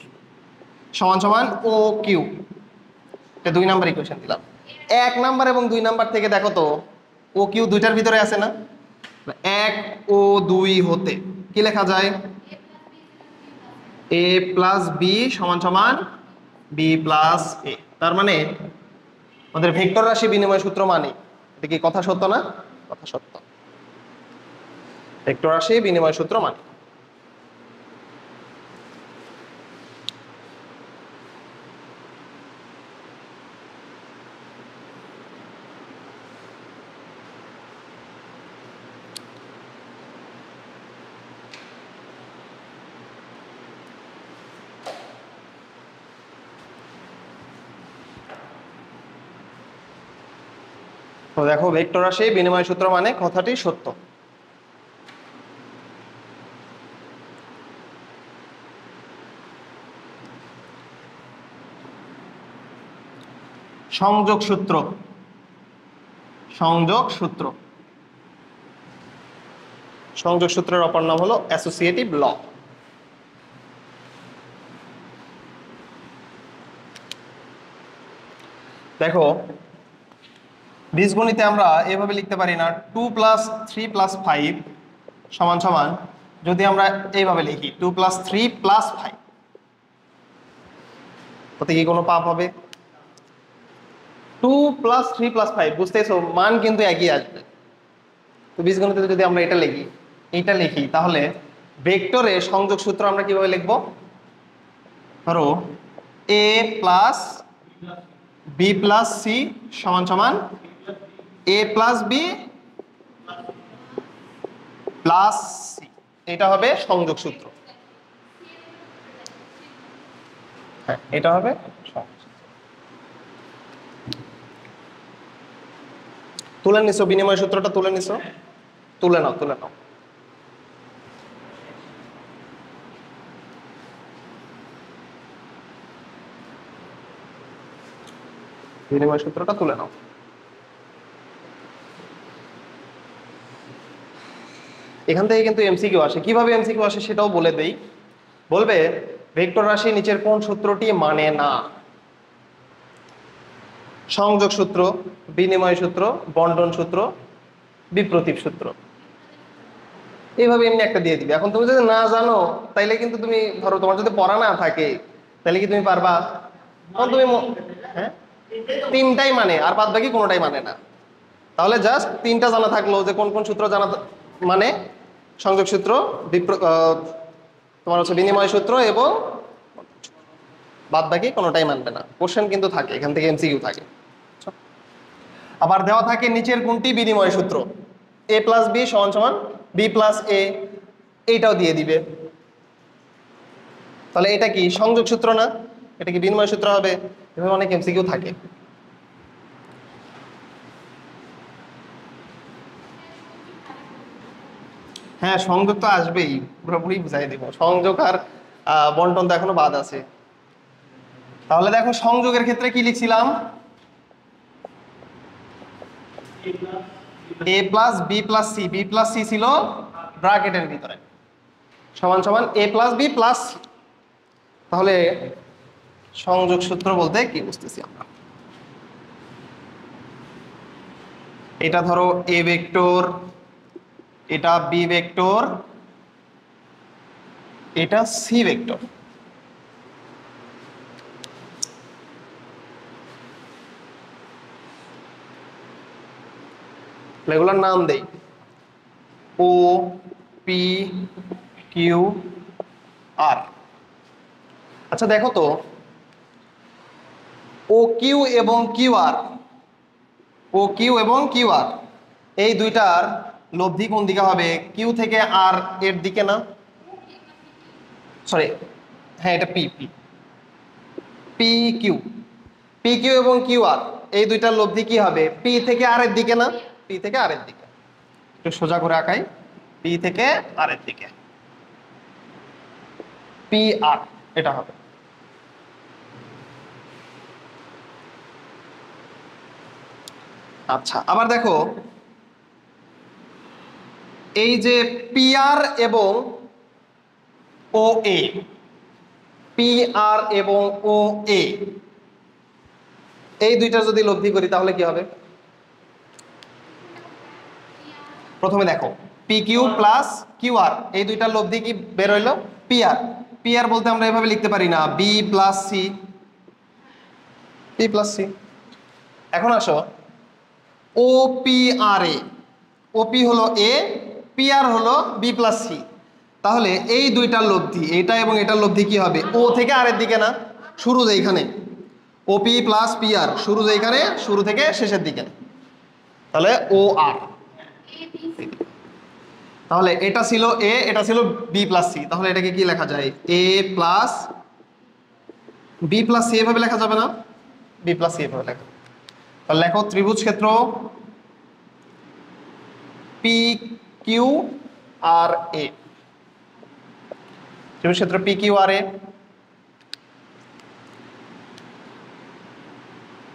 সমান সমান ও কিউ। এটা 2 নাম্বার ইকুয়েশন দিলাম। 1 নাম্বার এবং 2 নাম্বার থেকে দেখো তো ও কিউ দুইটার ভিতরে আছে না? 1 ও 2 হতে কি লেখা যায়? এ প্লাস বি সমান সমান বি প্লাস এ। তার মানে আমাদের ভেক্টর রাশি বিনিময় সূত্র মানে, এটা কি কথা সত্য না? কথা সত্য। ভেক্টর রাশি বিনিময় সূত্র মানে। তো দেখো, ভেক্টর রাশি বিনিময় সূত্র মানে কথাটি সত্য। সংযোগ সূত্র, সংযোগ সূত্র, সংযোগ সূত্রের অপর নাম হলো অ্যাসোসিয়েটিভ ল। দেখো, বীজগণিতে আমরা এভাবে লিখতে পারি না 2 + 3 + 5 সমান সমান, যদি আমরা এইভাবে লিখি 2 + 3 + 5, তাতে কি কোনো পাপ হবে? 2 + 3 + 5, বুঝতেছো, মান কিন্তু একই আসবে। তো বীজগণিতে যদি আমরা এটা লিখি তাহলে ভেক্টরে সংযোগ সূত্র আমরা কিভাবে লিখবো? ধরো a + b + c সমান সমান a + b + c, এটা হবে সংযোগ সূত্র। হ্যাঁ, এটা হবে সংযোগ সূত্র। তুলে নিছো বিনিময় সূত্রটা? তুলে নিছো? তুলে নাও, তুলে নাও। বিনিময় সূত্রটা তুলে নাও। এখান থেকে কিন্তু এমসিকিউ আসে। কিভাবে এমসিকিউ আসে সেটাও বলে দেই। বলবে ভেক্টর রাশি নিচের কোন সূত্রটি মানে না? সংযোগ সূত্র, বিনিময় সূত্র, বন্টন সূত্র, বিপ্রতীপ সূত্র, এইভাবে এমনি একটা দিয়ে দিবে। এখন তুমি যদি না জানো তাইলে কিন্তু তুমি ধরো, তোমার যদি পড়া না থাকে তাহলে কি তুমি পারবা? তখন তুমি হ্যাঁ, তিনটাই মানে, আর বাদ বাকি কোনোটাই মানে না। তাহলে জাস্ট তিনটা জানা থাকলো, যে কোন কোন সূত্র জানা মানে সংযোগ সূত্র, তোমার হচ্ছে বিনিময় সূত্র, এবং বাদ বাকি কোনোটাই মানবে না। কোশ্চেন কিন্তু থাকে, এখান থেকে এমসিকিউ থাকে। আবার দেওয়া থাকে নিচের কোনটি বিনিময় সূত্র, a + b = b + a, এইটাও দিয়ে দিবে। তাহলে এটা কি সংযোগ সূত্র না? এটা কি বিনিময় সূত্র হবে? এভাবে অনেক এমসিকিউ থাকে। হ্যাঁ, সংযোগ তো আসবেই, পুরোপুরি বুঝাই দেবো। সংযোগ আর বন্টন তো এখনো বাদ আছে। তাহলে দেখো, সংযোগের ক্ষেত্রে কি লিখছিলাম? a + b + c, b + c ছিল ব্র্যাকেটের ভিতরে, সমান সমান a + b + c। তাহলে সংযোগ সূত্র বলতে কি বুঝতেছি আমরা? এটা ধরো a ভেক্টর, এটা b ভেক্টর, এটা c ভেক্টর। এগুলোর নাম দেই ও, পি, কিউ, আর। আচ্ছা দেখো তো, ও কিউ এবং কিউ আর, ও কিউ এবং কিউ আর, এই দুইটার লব্ধি কোন দিকে হবে? কিউ থেকে আর এর দিকে না? সরি, হ্যাঁ, এটা P, P, P Q, P Q এবং কিউ আর, এই দুইটার লব্ধি কি হবে? পি থেকে আর এর দিকে না? পি থেকে আর এর দিকে। একটু সোজা করে আঁকাই, পি থেকে আর এর দিকে, পি আর, এটা হবে। আচ্ছা, আবার দেখো, এই যে পি আর এবং ও এ, পি আর এবং ও এ, এই দুইটা যদি লব্ধি করি তাহলে কি হবে? প্রথমে দেখো, P Q plus Q R, এই দুইটার লব্ধি কি বের হইলো? P R. পি আর বলতে আমরা এভাবে লিখতে পারি না B plus C? P plus C. এখন আসো ও পি আর এ, ওপি হলো এ, পি আর হলো বি প্লাস সি। তাহলে এই দুইটার লব্ধি, এটা এবং এটার লব্ধি কি হবে? ও থেকে আর এর দিকে না, শুরু যেইখানে ওপি প্লাস পি আর, শুরু যেইখানে শুরু থেকে শেষের দিকে, তাহলে ও আর। তাহলে এটা ছিল এ, এটা ছিল বি প্লাস সি, তাহলে এটাকে কি লেখা যায়? এ প্লাস বি প্লাস সি এভাবে লেখা যাবে না? বি প্লাস সি এভাবে লেখা। তাহলে লেখো ত্রিভুজ ক্ষেত্র পি কিউ আর এ, ত্রিভুজ ক্ষেত্র পি কিউ আর এ,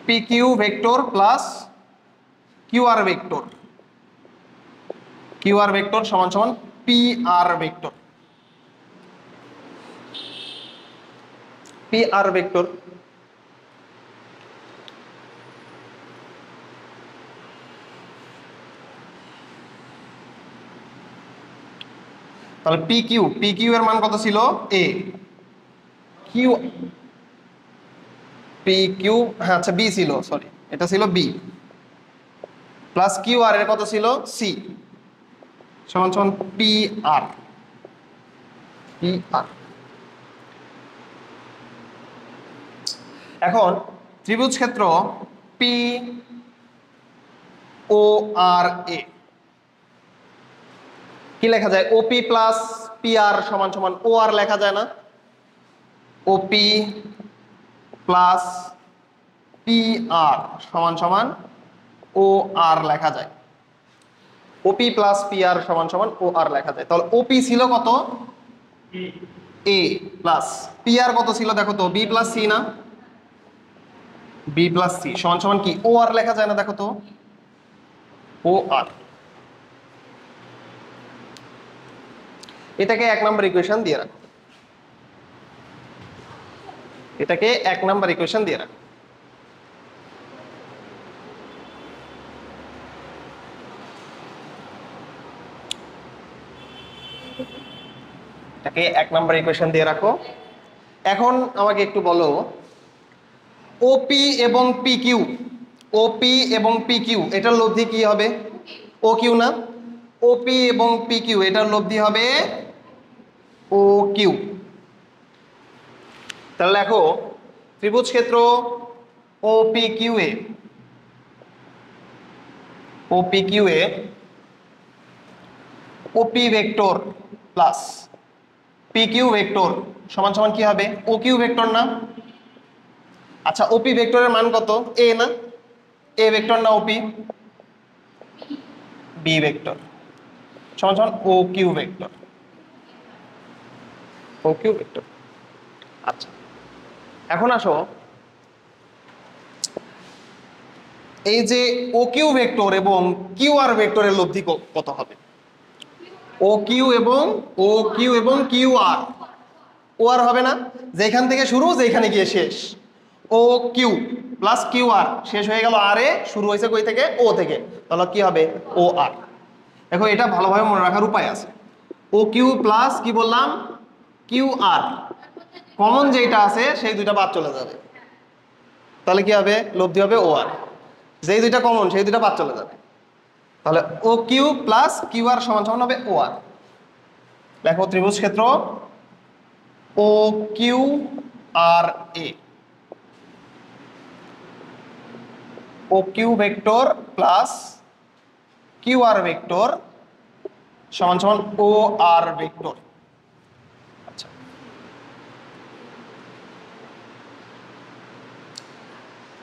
P Q vector plus Q R vector, Q R vector সমান সমান P R vector, P R vector. তাহলে পি কিউ, পি কিউ এর মান কত ছিল? এ, কিউ পি কিউ, হ্যাঁ আচ্ছা বি ছিল, সরি এটা ছিল বি, প্লাস কিউ আর এর কত ছিল? সি, সমান সমান পি আর, পি আর। এখন ত্রিভুজ ক্ষেত্র পি ও আর এ কি লেখা যায়? ওপি প্লাস পি আর সমান সমান ও আর লেখা যায় না? ওপি প্লাস পি আর সমান সমান ও আর লেখা যায়, ওপি প্লাস পি আর সমান সমান ও আর লেখা যায়। তাহলে ওপি ছিল কত? এ, প্লাস পি আর কত ছিল দেখো তো? বি প্লাস সি না? বি প্লাস সি সমান সমান কি? ও আর লেখা যায় না দেখো তো? ও আর। এটাকে 1 নম্বর ইকুয়েশন দিয়ে রাখো, এটাকে 1 নম্বর ইকুয়েশন দিয়ে রাখো। এটাকে 1 নম্বর ইকুয়েশন দিয়ে রাখো। এখন আমাকে একটু বলো ওপি এবং পি কিউ, ওপি এবং পি কিউ এটার লব্ধি কি হবে? ও কিউ না? ওপি এবং পি কিউ এটার লব্ধি হবে ও কিউ। তাহলে লেখো ত্রিভুজ ক্ষেত্র ও পি কিউ এ, ও পি কিউ এ O P vector plus P Q vector সমান সমান কি হবে? ও কিউ ভেক্টর না? আচ্ছা ওপি ভেক্টরের মান কত? এ না? এ ভেক্টর না ওপি? বি ভেক্টর সমান সমান O Q vector, O Q vector. আচ্ছা এখন আসো এই যে ও কিউ ভেক্টর এবং কিউ আর ভেক্টরের লব্ধি কত হবে? ও কিউ এবং কিউ আর, ও আর হবে না? যেখান থেকে শুরু যেখানে গিয়ে শেষ, ও কিউ প্লাস কিউ আর, শেষ হয়ে গেল আর এ, শুরু হয়েছে কই থেকে? ও থেকে, তাহলে কি হবে? ও আর। দেখো এটা ভালোভাবে মনে রাখার উপায় আছে। ও কিউ প্লাস কি বললাম? কিউ আর, কমন যেটা আছে সেই দুইটা বাদ চলে যাবে, তাহলে কি হবে? লব্ধি হবে ও আর। যেই দুইটা কমন সেই দুইটা বাদ চলে যাবে, তাহলে ও কিউ প্লাস কিউ আর সমান সমান হবে ও আর। দেখো ত্রিভুজ ক্ষেত্র ও কিউ আর এ, O Q vector plus Q R vector সমান সমান ও আর ভেক্টর। আচ্ছা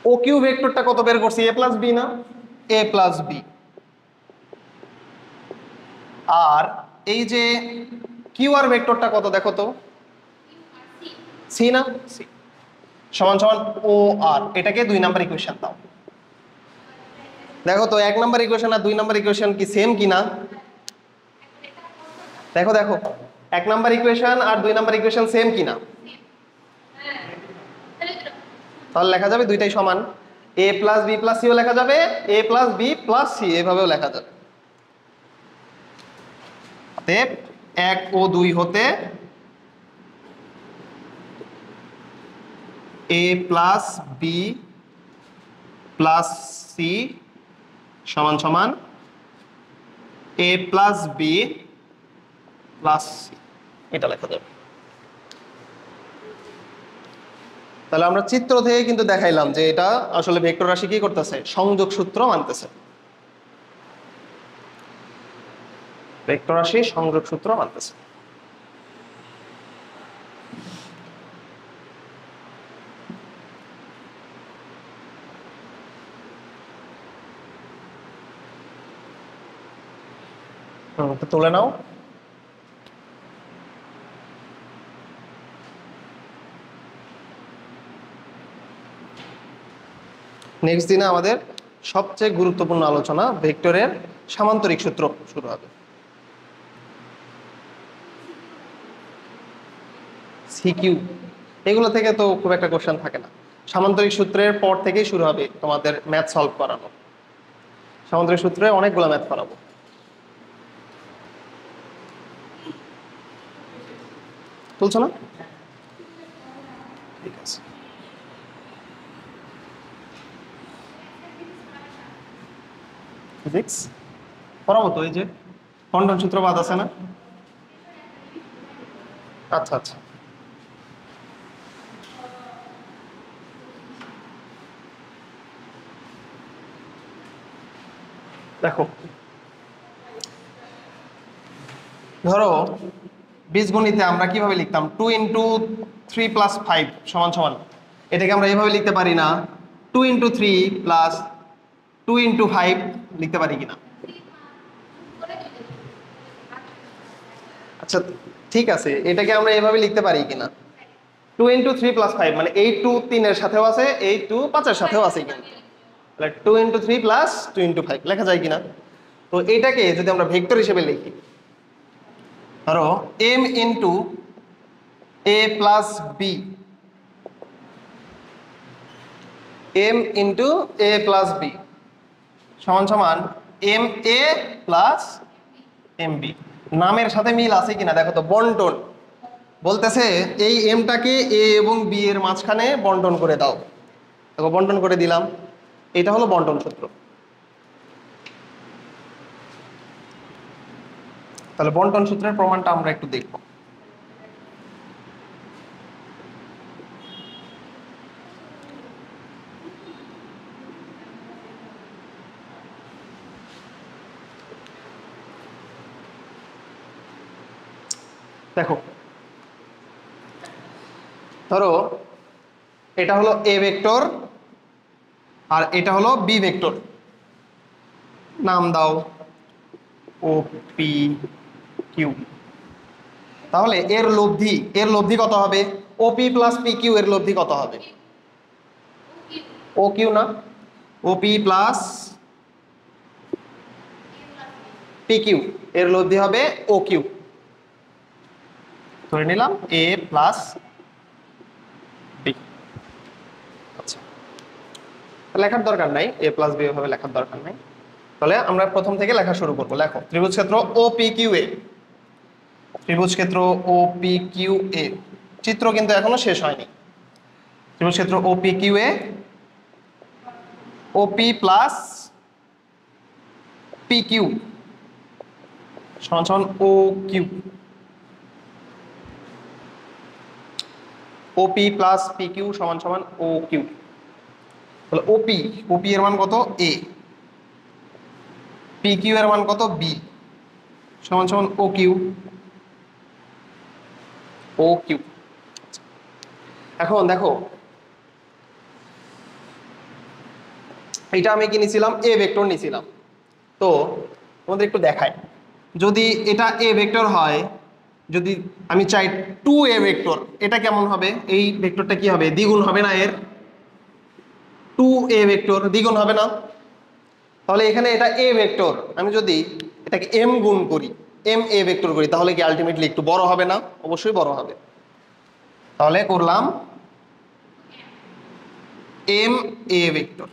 ও কিউ ভেক্টরটা কত বের করছি? এ প্লাস বি না? এ প্লাস বি। আর এই যে কিউ আর ভেক্টরটা কত দেখো তো? সি না? সি সমান সমান ও আর। এটাকে 2 নাম্বার ইকুয়েশন দাও। দেখো তো 1 নাম্বার ইকুয়েশন আর 2 নাম্বার ইকুয়েশন কি সেম কিনা? দেখো দেখো 1 নাম্বার ইকুয়েশন আর 2 নাম্বার ইকুয়েশন সেম কিনা? তাহলে লেখা যাবে দুইটাই সমান। এ প্লাস বি প্লাস সিও লেখা যাবে, এ প্লাস বি প্লাস সি এভাবেও লেখা যাবে। অতএব 1 ও 2 হতে এ প্লাস বি প্লাস সি সমান সমান এ প্লাস বি প্লাস সি, এটা লেখা যাবে। তাহলে আমরা চিত্র থেকে কিন্তু দেখাইলাম যে এটা আসলে ভেক্টর রাশি কি করতেছে, সংযোগ সূত্র মানতেছে। ভেক্টর রাশি সংযোগ সূত্র মানতেছে। তুলে নাও। নেক্সট দিনে আমাদের সবচেয়ে গুরুত্বপূর্ণ আলোচনা ভেক্টরের সামান্তরিক সূত্র শুরু হবে। সিকিউ এগুলো থেকে তো খুব একটা কোশ্চেন থাকে না, সামান্তরিক সূত্রের পর থেকেই শুরু হবে তোমাদের ম্যাথ সলভ করানো। সামান্তরিক সূত্রে অনেকগুলো ম্যাথ করাবো। তুলছো না? ঠিক আছে। ফিজিক্স পড়াবো তো, এই যে বন্টন সূত্র বাদ আছে না? আচ্ছা আচ্ছা, দেখো ধরো বীজগণিতে আমরা কিভাবে লিখতাম, 2 ইন্টু 3 প্লাস 5 সমান সমান, এটাকে আমরা এইভাবে লিখতে পারি না 2 ইন্টু 3 প্লাস 2 ইন্টু 5 লিখতে পারি কিনা? আচ্ছা ঠিক আছে, এটাকে আমরা এইভাবে লিখতে পারি কিনা 2 ইন্টু 3 প্লাস 5, মানে এই 2 3 এর সাথেও আছে, এই 2 5 এর সাথেও আছে, কিন্তু তাহলে 2 ইন্টু 3 প্লাস 2 ইন্টু 5 লেখা যায় কিনা? তো এটাকে যদি আমরা ভেক্টর হিসেবে লিখি, ধরো m into a plus B, m into a plus B সমান সমান M A plus M B. নামের সাথে মিল আছে কিনা দেখো তো। বন্টন বলতেছে এই এমটাকে এ এবং বি এর মাঝখানে বন্টন করে দাও, দেখো বন্টন করে দিলাম, এটা হলো বন্টন সূত্র। তাহলে বন্টন সূত্রের প্রমাণটা আমরা একটু দেখব। দেখো ধরো এটা হলো এ ভেক্টর আর এটা হলো বি ভেক্টর, নাম দাও ও পি কিউ। তাহলে এর লব্ধি কত হবে? ওপি প্লাস পি কিউ এর লব্ধি কত হবে? ও কিউ না, ওপি প্লাস পি কিউ এর লব্ধি হবে ও কিউ। ধরে নিলাম এ প্লাস বি। আচ্ছা, লেখার দরকার নাই, এ প্লাস বি এভাবে লেখার দরকার নাই। তাহলে আমরা প্রথম থেকে লেখা শুরু করবো। লেখো ত্রিভুজ ক্ষেত্র ও পি কিউ এ, ত্রিভুজ ক্ষেত্র ও পি কিউ এ, চিত্র কিন্তু এখনো শেষ হয়নি। ত্রিভুজ ক্ষেত্র ও পি কিউ এ, ওপি প্লাস পি কিউ সমান সমান ও কিউ। ওপি প্লাস পি কিউ সমান সমান ও কিউ। তাহলে ওপি এর মান কত? এ। পি কিউ এর মান কত? বি সমান সমান ও কিউ। এখন দেখো এটা আমি কি নিছিলাম? এ ভেক্টর নিছিলাম। তো তোমাদের একটু দেখাই, যদি এটা এ ভেক্টর হয়, যদি আমি চাই 2a ভেক্টর, এটা কেমন হবে? এই ভেক্টরটা কি হবে? দ্বিগুণ হবে না এর? 2a ভেক্টর দ্বিগুণ হবে না? তাহলে এখানে এটা এ ভেক্টর, আমি যদি এটাকে m গুণ করি, m a ভেক্টর করি, তাহলে কি আলটিমেটলি একটু বড় হবে না? অবশ্যই বড় হবে। তাহলে করলাম m a vector.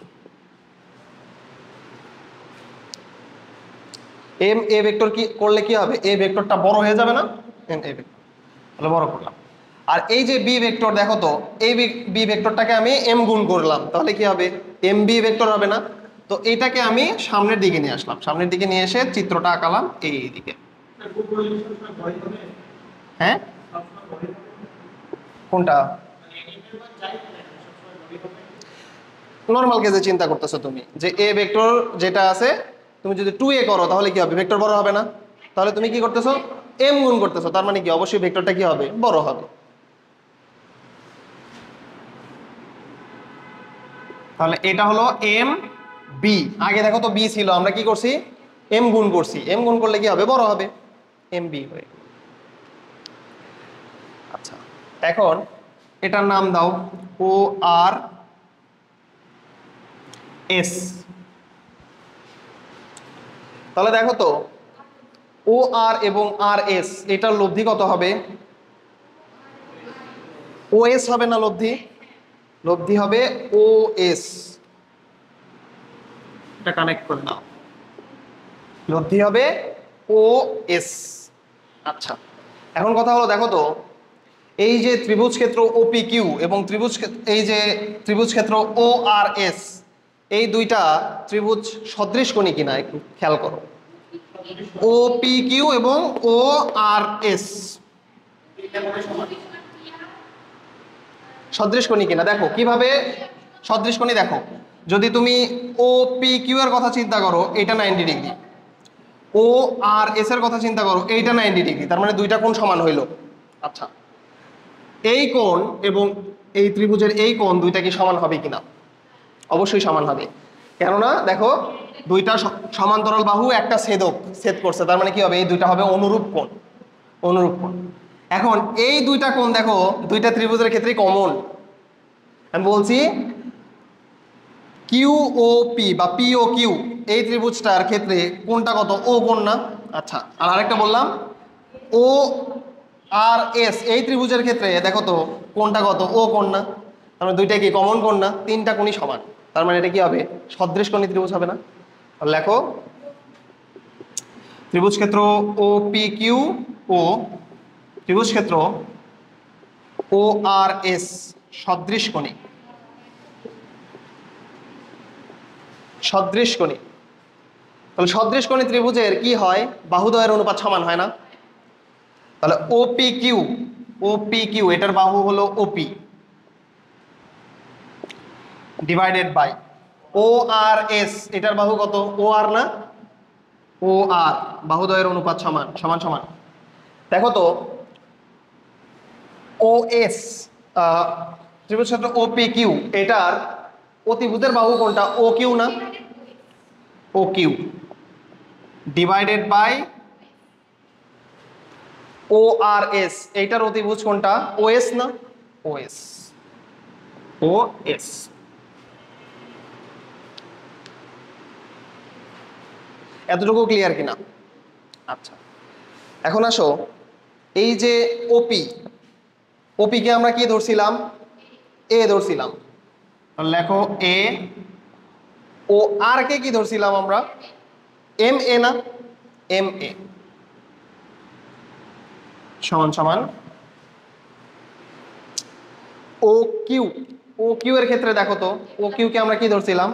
m a vector কি করলে কি হবে? a ভেক্টরটা বড় হয়ে যাবে না? m a ভেক্টর, তাহলে বড় করলাম। আর এই যে বি ভেক্টর, দেখো তো এই বি ভেক্টরটাকে আমি m গুণ করলাম, তাহলে কি হবে? এম বি ভেক্টর হবে না? তো এইটাকে আমি সামনের দিকে নিয়ে আসলাম, সামনের দিকে নিয়ে এসে চিত্রটা আঁকালাম এই দিকে। হ্যাঁ, কোনটা? নর্মাল কেসে চিন্তা করতেছো তুমি যে এ ভেক্টর যেটা আছে, তুমি যদি 2a করো তাহলে কি হবে? ভেক্টর বড় হবে না? তাহলে তুমি কি করতেছো? এম গুণ করতেছো, তার মানে কি অবশ্যই ভেক্টরটা কি হবে? বড় হবে। তাহলে এটা হলো এম বি। আগে দেখো তো বি ছিল, আমরা কি করছি? এম গুণ করছি। এম গুণ করলে কি হবে? বড় হবে, এম বি হয়ে। আচ্ছা, এখন এটার নাম দাও ও আর এস। তাহলে দেখো তো ও আর এবং আর এস এটার লব্ধি কত হবে? ও এস হবে না লব্ধি? লব্ধি হবে ও এস। এটা কানেক্ট করে নাও, লব্ধি হবে ও এস। আচ্ছা, এখন কথা হলো দেখো তো এই যে ত্রিভুজ ক্ষেত্র ওপি কিউ এবং এই যে ত্রিভুজ ক্ষেত্র ও আর এস, এই দুইটা ত্রিভুজ সদৃশ কোণী কিনা একটু খেয়াল করো। ও পি কিউ এবং ও আর এস সদৃশ কোণী কিনা দেখো কিভাবে সদৃশ কোণী দেখো। যদি তুমি ও পি কিউ এর কথা চিন্তা করো, এটা 90 ডিগ্রি। ও আর এস এর কথা চিন্তা করো, এইটা 90 ডিগ্রি। তার মানে দুইটা কোণ সমান হইল। আচ্ছা, এই কোণ এবং এই ত্রিভুজের এই কোণ দুইটা কি সমান হবে কিনা? অবশ্যই সমান হবে, কেননা দেখো দুইটা সমান্তরাল বাহু একটা ছেদ করছে, তার মানে কি হবে? এই দুইটা হবে অনুরূপ কোণ। অনুরূপ কোণ। এখন এই দুইটা কোণ দেখো দুইটা ত্রিভুজের ক্ষেত্রে কমন। আমি বলছি কিউ ও পি বা পি ও কিউ, এই ত্রিভুজটার ক্ষেত্রে কোণটা কত? ও কোণ না? আচ্ছা, আর আরেকটা বললাম ও আর এস, এই ত্রিভুজের ক্ষেত্রে দেখো তো কোণটা কত? ও কোণ না? তার মানে দুইটা কি কমন কোণ না? তিনটা কোণই সমান, তার মানে এটা কি হবে? সদৃশ কোণী ত্রিভুজ হবে না? লেখো ত্রিভুজ ক্ষেত্র ও পি কিউ ও ত্রিভুজ ক্ষেত্র ও আর এস সদৃশ কোণী। সদৃশ কোণী। তাহলে সদৃশ কোণী ত্রিভুজের কি হয়? বাহুদ্বয়ের অনুপাত সমান হয় না? তাহলে ও পি কিউ এটার বাহু হলো O P divided by O R S, এটার বাহু কত? ও আর না? ও আর, বাহুদ্বয়ের অনুপাত সমান সমান সমান। দেখো তো ও এস ত্রিভুজ ক্ষেত্র ও পি কিউ, এটার অতিভুজের বাহু কোনটা? ও কিউ না? O Q divided by O R S, এইটার অতিভুজ কোনটা? ও এস না? O S. O S. এতটুকু ক্লিয়ার কিনা? আচ্ছা, এখন আসো এই যে ওপি, ওপিকে আমরা কি ধরছিলাম? এ ধরছিলাম। লেখো এ। ও আর কে কি ধরছিলাম আমরা? এম এ না? এম এ সমান সমান ও কিউ। ও কিউ এর ক্ষেত্রে দেখো তো ও কিউ কে আমরা কি ধরছিলাম?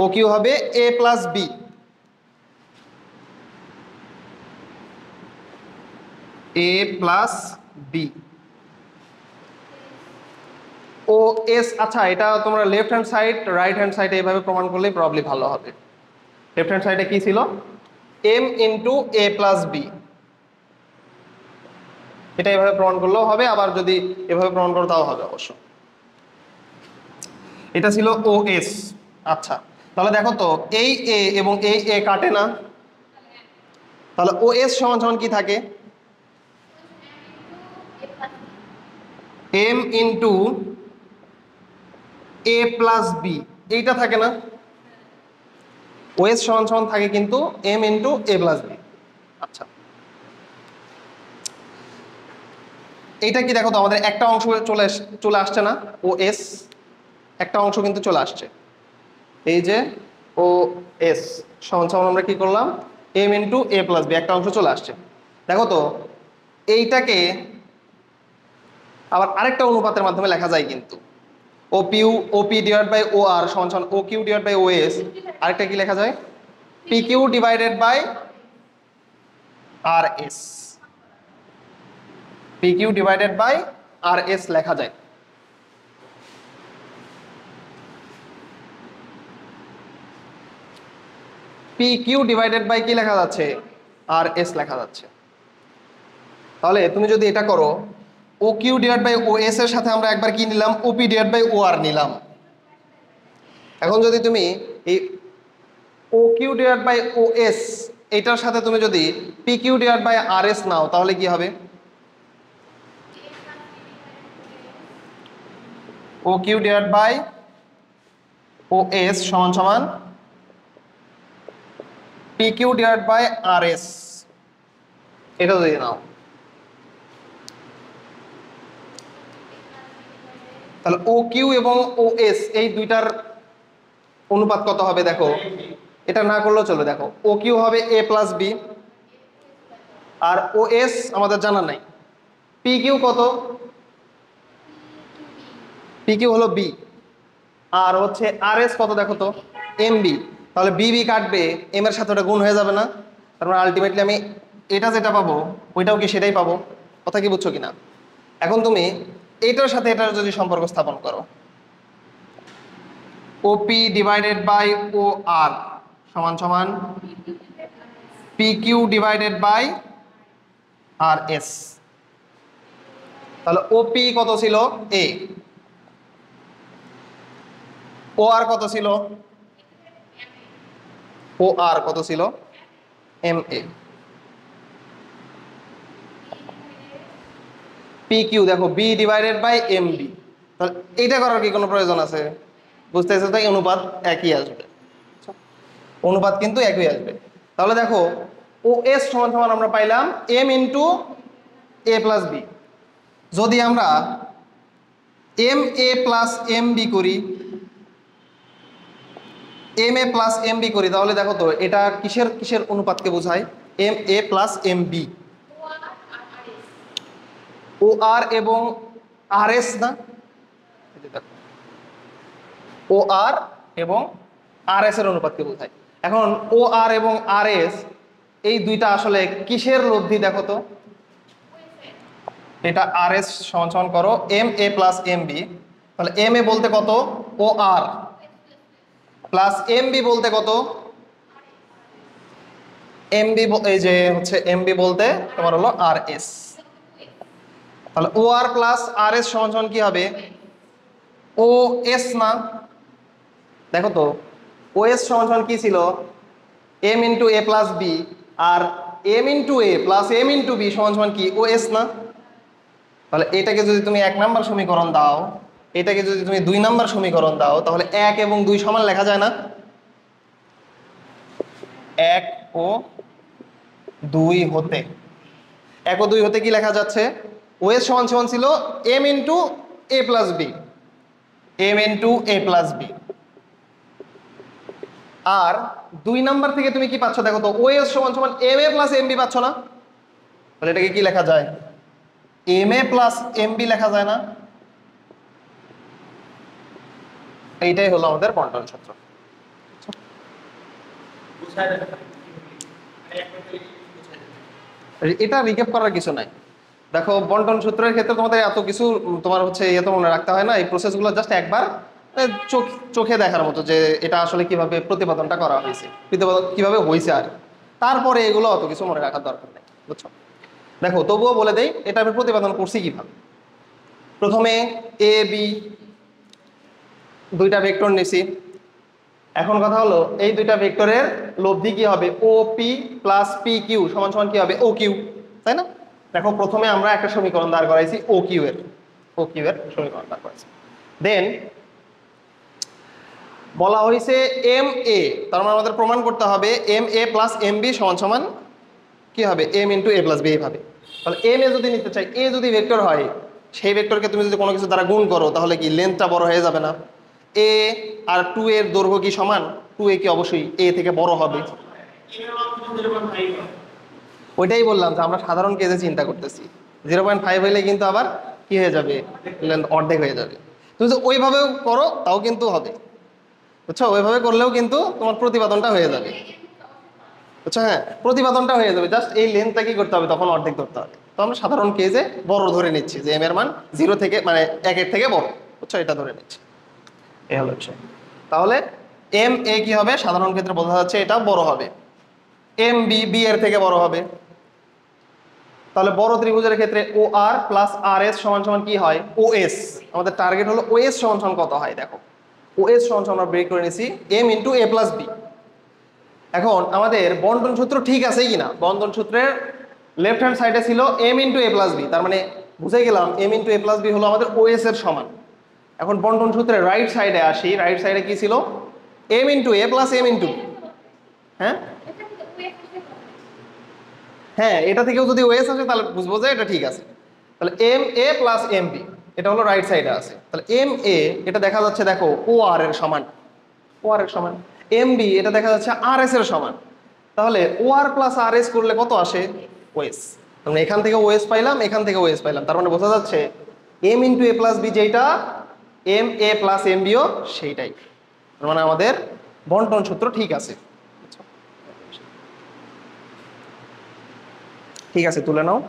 ও কিউ হবে A plus B. A plus B O S. আচ্ছা, এটা তোমরা left hand side right hand সাইডে এইভাবে প্রমাণ করলেই প্রবলি ভালো হবে। লেফট হ্যান্ড সাইডে কি ছিল? M into A plus B, এটা এভাবে প্রমাণ করলেও হবে, আবার যদি এভাবে প্রমাণ করো তাও হবে অবশ্য। এটা ছিল ও এস। আচ্ছা, তাহলে দেখো তো এই এ এবং এই এ কাটে না? তাহলে ও এস সমান সমান কি থাকে? M into A plus B, এইটা থাকে না? ও এস সমান সমান থাকে কিন্তু M into A plus B. আচ্ছা, এইটা কি দেখো তো আমাদের একটা অংশ চলে আসছে না? ও এস একটা অংশ কিন্তু চলে আসছে। এই যে ও এস সমান সমান আমরা কি করলাম? M into A plus B, একটা অংশ চলে আসছে। দেখো তো এইটাকে আবার আরেকটা অনুপাতের মাধ্যমে লেখা যায় কিন্তু। ওপি ডিভাইড বাই ও আর সমান সমান O Q divide by O S. আরেকটা কি লেখা যায়? P Q divided by R S. P Q divided by R S লেখা যায়। পি কিউ ডিভাইডেড বাই কি লেখা যাচ্ছে? আর এস লেখা যাচ্ছে। তাহলে তুমি যদি এটা করো, O Q divide by O S এর সাথে আমরা একবার কি নিলাম? ওপি ডিভাইড বাই ও আর নিলাম। এখন যদি তুমি এই O Q divide by O S এইটার সাথে তুমি যদি P Q divide by R S নাও, তাহলে কি হবে? O Q divide by O S সমান সমান P Q divide by R S. এটা যদি নাও, তাহলে ও কিউ এবং ও এস এই দুইটার অনুপাত কত হবে দেখো। এটা না করলেও চলবে। দেখো ও কিউ হবে এ প্লাস বি, আর ও এস আমাদের জানা নাই। পি কিউ কত? পি কিউ হলো বি, আর হচ্ছে আর এস কত দেখো তো? M B. তাহলে বি বি কাটবে, এম এর সাথে ওটা গুণ হয়ে যাবে না? তার মানে আলটিমেটলি আমি এটা যেটা পাবো ওইটাও কি সেটাই পাবো। কথা কি বুঝছো কিনা? এখন তুমি এইটার সাথে এটার যদি সম্পর্ক স্থাপন করো, ওপি ডিভাইডেড বাই ও আর সমান সমান P Q divided by R S. তাহলে ওপি কত ছিল? এ। ও আর কত ছিল? ও আর কত ছিল? M A. পি কিউ দেখো B divided by M B. তাহলে এইটা করার কি কোনো প্রয়োজন আছে? বুঝতেছো তো? অনুপাত একই আসবে, অনুপাত কিন্তু একই আসবে। তাহলে দেখো ও এস সমান সমান আমরা পাইলাম M into A plus B. যদি আমরা M A plus M B করি, M A plus M B করি, তাহলে দেখো তো এটা কিসের কিসের অনুপাতকে বোঝায়? M A plus M B. ও আর এবং আর এস না? ও আর এবং আর এস এর অনুপাতকে বোঝায়। এখন ও আর এবং আর এস এই দুইটা আসলে কিসের লব্ধি দেখো তো? এটা আর এস সমান সমান করো M A plus M B. তাহলে এম এ বলতে কত? ও আর, প্লাস এম বি বলতে কত? এম বি, এই যে হচ্ছে এম বি বলতে তোমার হলো আর এস। তাহলে ও আর প্লাস আর এস সমান সমান কি হবে? ও এস না? দেখো তো ও এস সমান সমান কি ছিল? M into A plus B, আর M into A plus M into B সমান সমান কি? ও এস না? তাহলে এটাকে যদি তুমি 1 নাম্বার সমীকরণ দাও, এটাকে যদি তুমি 2 নাম্বার সমীকরণ দাও, তাহলে 1 এবং 2 সমান লেখা যায় না? 1 ও 2 হতে, 1 ও 2 হতে কি লেখা যাচ্ছে? ও এস সমান সমান ছিল M into A plus B, M into A plus B. R 2 number থেকে তুমি কি পাচ্ছ দেখো তো? ও এস সমান সমান M A plus M B পাচ্ছ না? তাহলে এটাকে কি লেখা যায়? M A plus M B লেখা যায় না? এইটাই হলো আমাদের বন্টন সূত্র। এটা রিক্যাপ করার কিছু নাই। দেখো বন্টন সূত্রের ক্ষেত্রে তোমাদের এত কিছু তোমার হচ্ছে ইয়ে তো মনে রাখতে হয় না। এই প্রসেসগুলো জাস্ট একবার চোখে দেখার মতো যে এটা আসলে কিভাবে প্রতিপাদনটা করা হয়েছে, প্রতিপাদন কিভাবে হয়েছে, আর তারপরে এগুলো অত কিছু মনে রাখার দরকার নেই, বুঝছো? দেখো তবুও বলে দেই এটা আমি প্রতিপাদন করছি কিভাবে। প্রথমে এ বি দুইটা ভেক্টর নিছি। এখন কথা হলো এই দুইটা ভেক্টরের লব্ধি কি হবে? O P plus P Q সমান সমান কি হবে? ও কিউ, তাই না? দেখো প্রথমে আমরা একটা সমীকরণ দাঁড় করাইছি ও কিউ এর, ও কিউ এর সমীকরণ দাঁড় করাইছি। দেন বলা হয়েছে এম এ, তার মানে আমাদের প্রমাণ করতে হবে M A plus M B সমান সমান কি হবে? M into A plus B এইভাবে। তাহলে এম এ যদি নিতে চাই, এ যদি ভেক্টর হয়, সেই ভেক্টরকে তুমি যদি কোনো কিছু দ্বারা গুণ করো, তাহলে কি লেন্থটা বড় হয়ে যাবে না? এ আর 2 এর দৈর্ঘ্য কি সমান? 2 এ কি অবশ্যই এ থেকে বড় হবে। ওইটাই বললাম যে আমরা সাধারণ কেসে চিন্তা করতেছি। 0.5 হইলে কিন্তু আবার কি হয়ে যাবে? লেন্থ অর্ধেক হয়ে যাবে। তুমি যদি ওইভাবেও করো তাও কিন্তু হবে, বুঝছো? ওইভাবে করলেও কিন্তু তোমার প্রতিপাদনটা হয়ে যাবে, বুঝছো? হ্যাঁ, প্রতিপাদনটা হয়ে যাবে, জাস্ট এই লেন্থটা কি করতে হবে তখন অর্ধেক ধরতে হবে। তো আমরা সাধারণ কেজে বড় ধরে নিচ্ছি যে এম এর মান 0 থেকে মানে 1-এর থেকে বড়, বুঝছো? এটা ধরে নিচ্ছি, এই হলো বিষয়। তাহলে এম এ কি হবে, সাধারণ ক্ষেত্রে বোঝা যাচ্ছে এটা বড় হবে, এম বি বি এর থেকে বড় হবে। তাহলে বড় ত্রিভুজের ক্ষেত্রে ও আর প্লাস আর এস সমান সমান কি হয়, ও এস। আমাদের টার্গেট হলো ও এস সমান সমান কত হয়, দেখো ও এস সমান সমান আমরা বের করে নিছি M into A plus B. এখন আমাদের বন্টন সূত্র ঠিক আছে কিনা, বন্টন সূত্রের লেফট হ্যান্ড সাইডে ছিল M into A plus B, তার মানে বুঝে গেলাম M into A plus B হলো আমাদের ও এস এর সমান। এখন বন্টন সূত্রের রাইট সাইডে আসি, রাইট সাইডে কি ছিল, M into A plus M into, হ্যাঁ হ্যাঁ, এটা থেকেও যদি ওএস আসে তাহলে বুঝবো যে এটা ঠিক আছে। তাহলে M A plus M B এটা হলো রাইট সাইডে আছে। তাহলে এম এ এটা দেখা যাচ্ছে দেখো ও আর এর সমান, ও আর এর সমান। এম বি এটা দেখা যাচ্ছে আর এস এর সমান। তাহলে ও আর প্লাস আর এস করলে কত আসে, ওএস। মানে এখান থেকে ওএস পাইলাম, এখান থেকে ওএস পাইলাম, তার মানে বোঝা যাচ্ছে M into A plus B যেটা, M A plus M bio সেইটাই। তার মানে আমাদের বন্টন সূত্র ঠিক আছে। ঠিক আছে, তুলে নাও।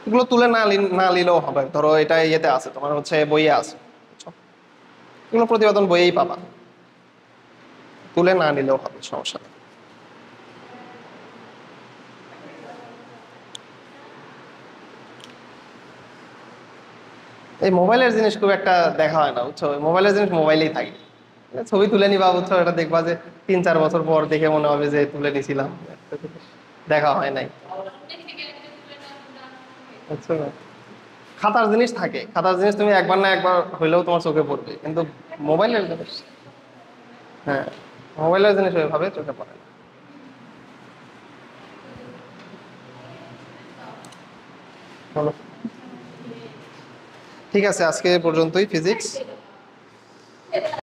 এগুলো তুলে না নিলেও হবে, ধরো এটা ইয়েতে আছে তোমার হচ্ছে বইয়ে আছে, বুঝছো? এগুলো প্রতিবেদন বইয়েই পাবা, তুলে না নিলেও হবে, সমস্যা নেই। এই মোবাইলের জিনিস খুব একটা দেখা হয় না, বুঝছো? মোবাইলের জিনিস মোবাইলেই থাকে। ছবি তুলে নিবা, বুঝছো? এটা দেখবা যে 3-4 বছর পর দেখে মনে হবে যে তুলে নিছিলাম, দেখা হয় নাই, বুঝছো? খাতার জিনিস থাকে, খাতার জিনিস তুমি একবার না একবার হইলেও তোমার চোখে পড়বে, কিন্তু মোবাইলের জিনিস, হ্যাঁ, মোবাইলের জিনিস ওইভাবে চোখে পড়ে না। বলো। ঠিক আছে, আজকে এ পর্যন্তই ফিজিক্স।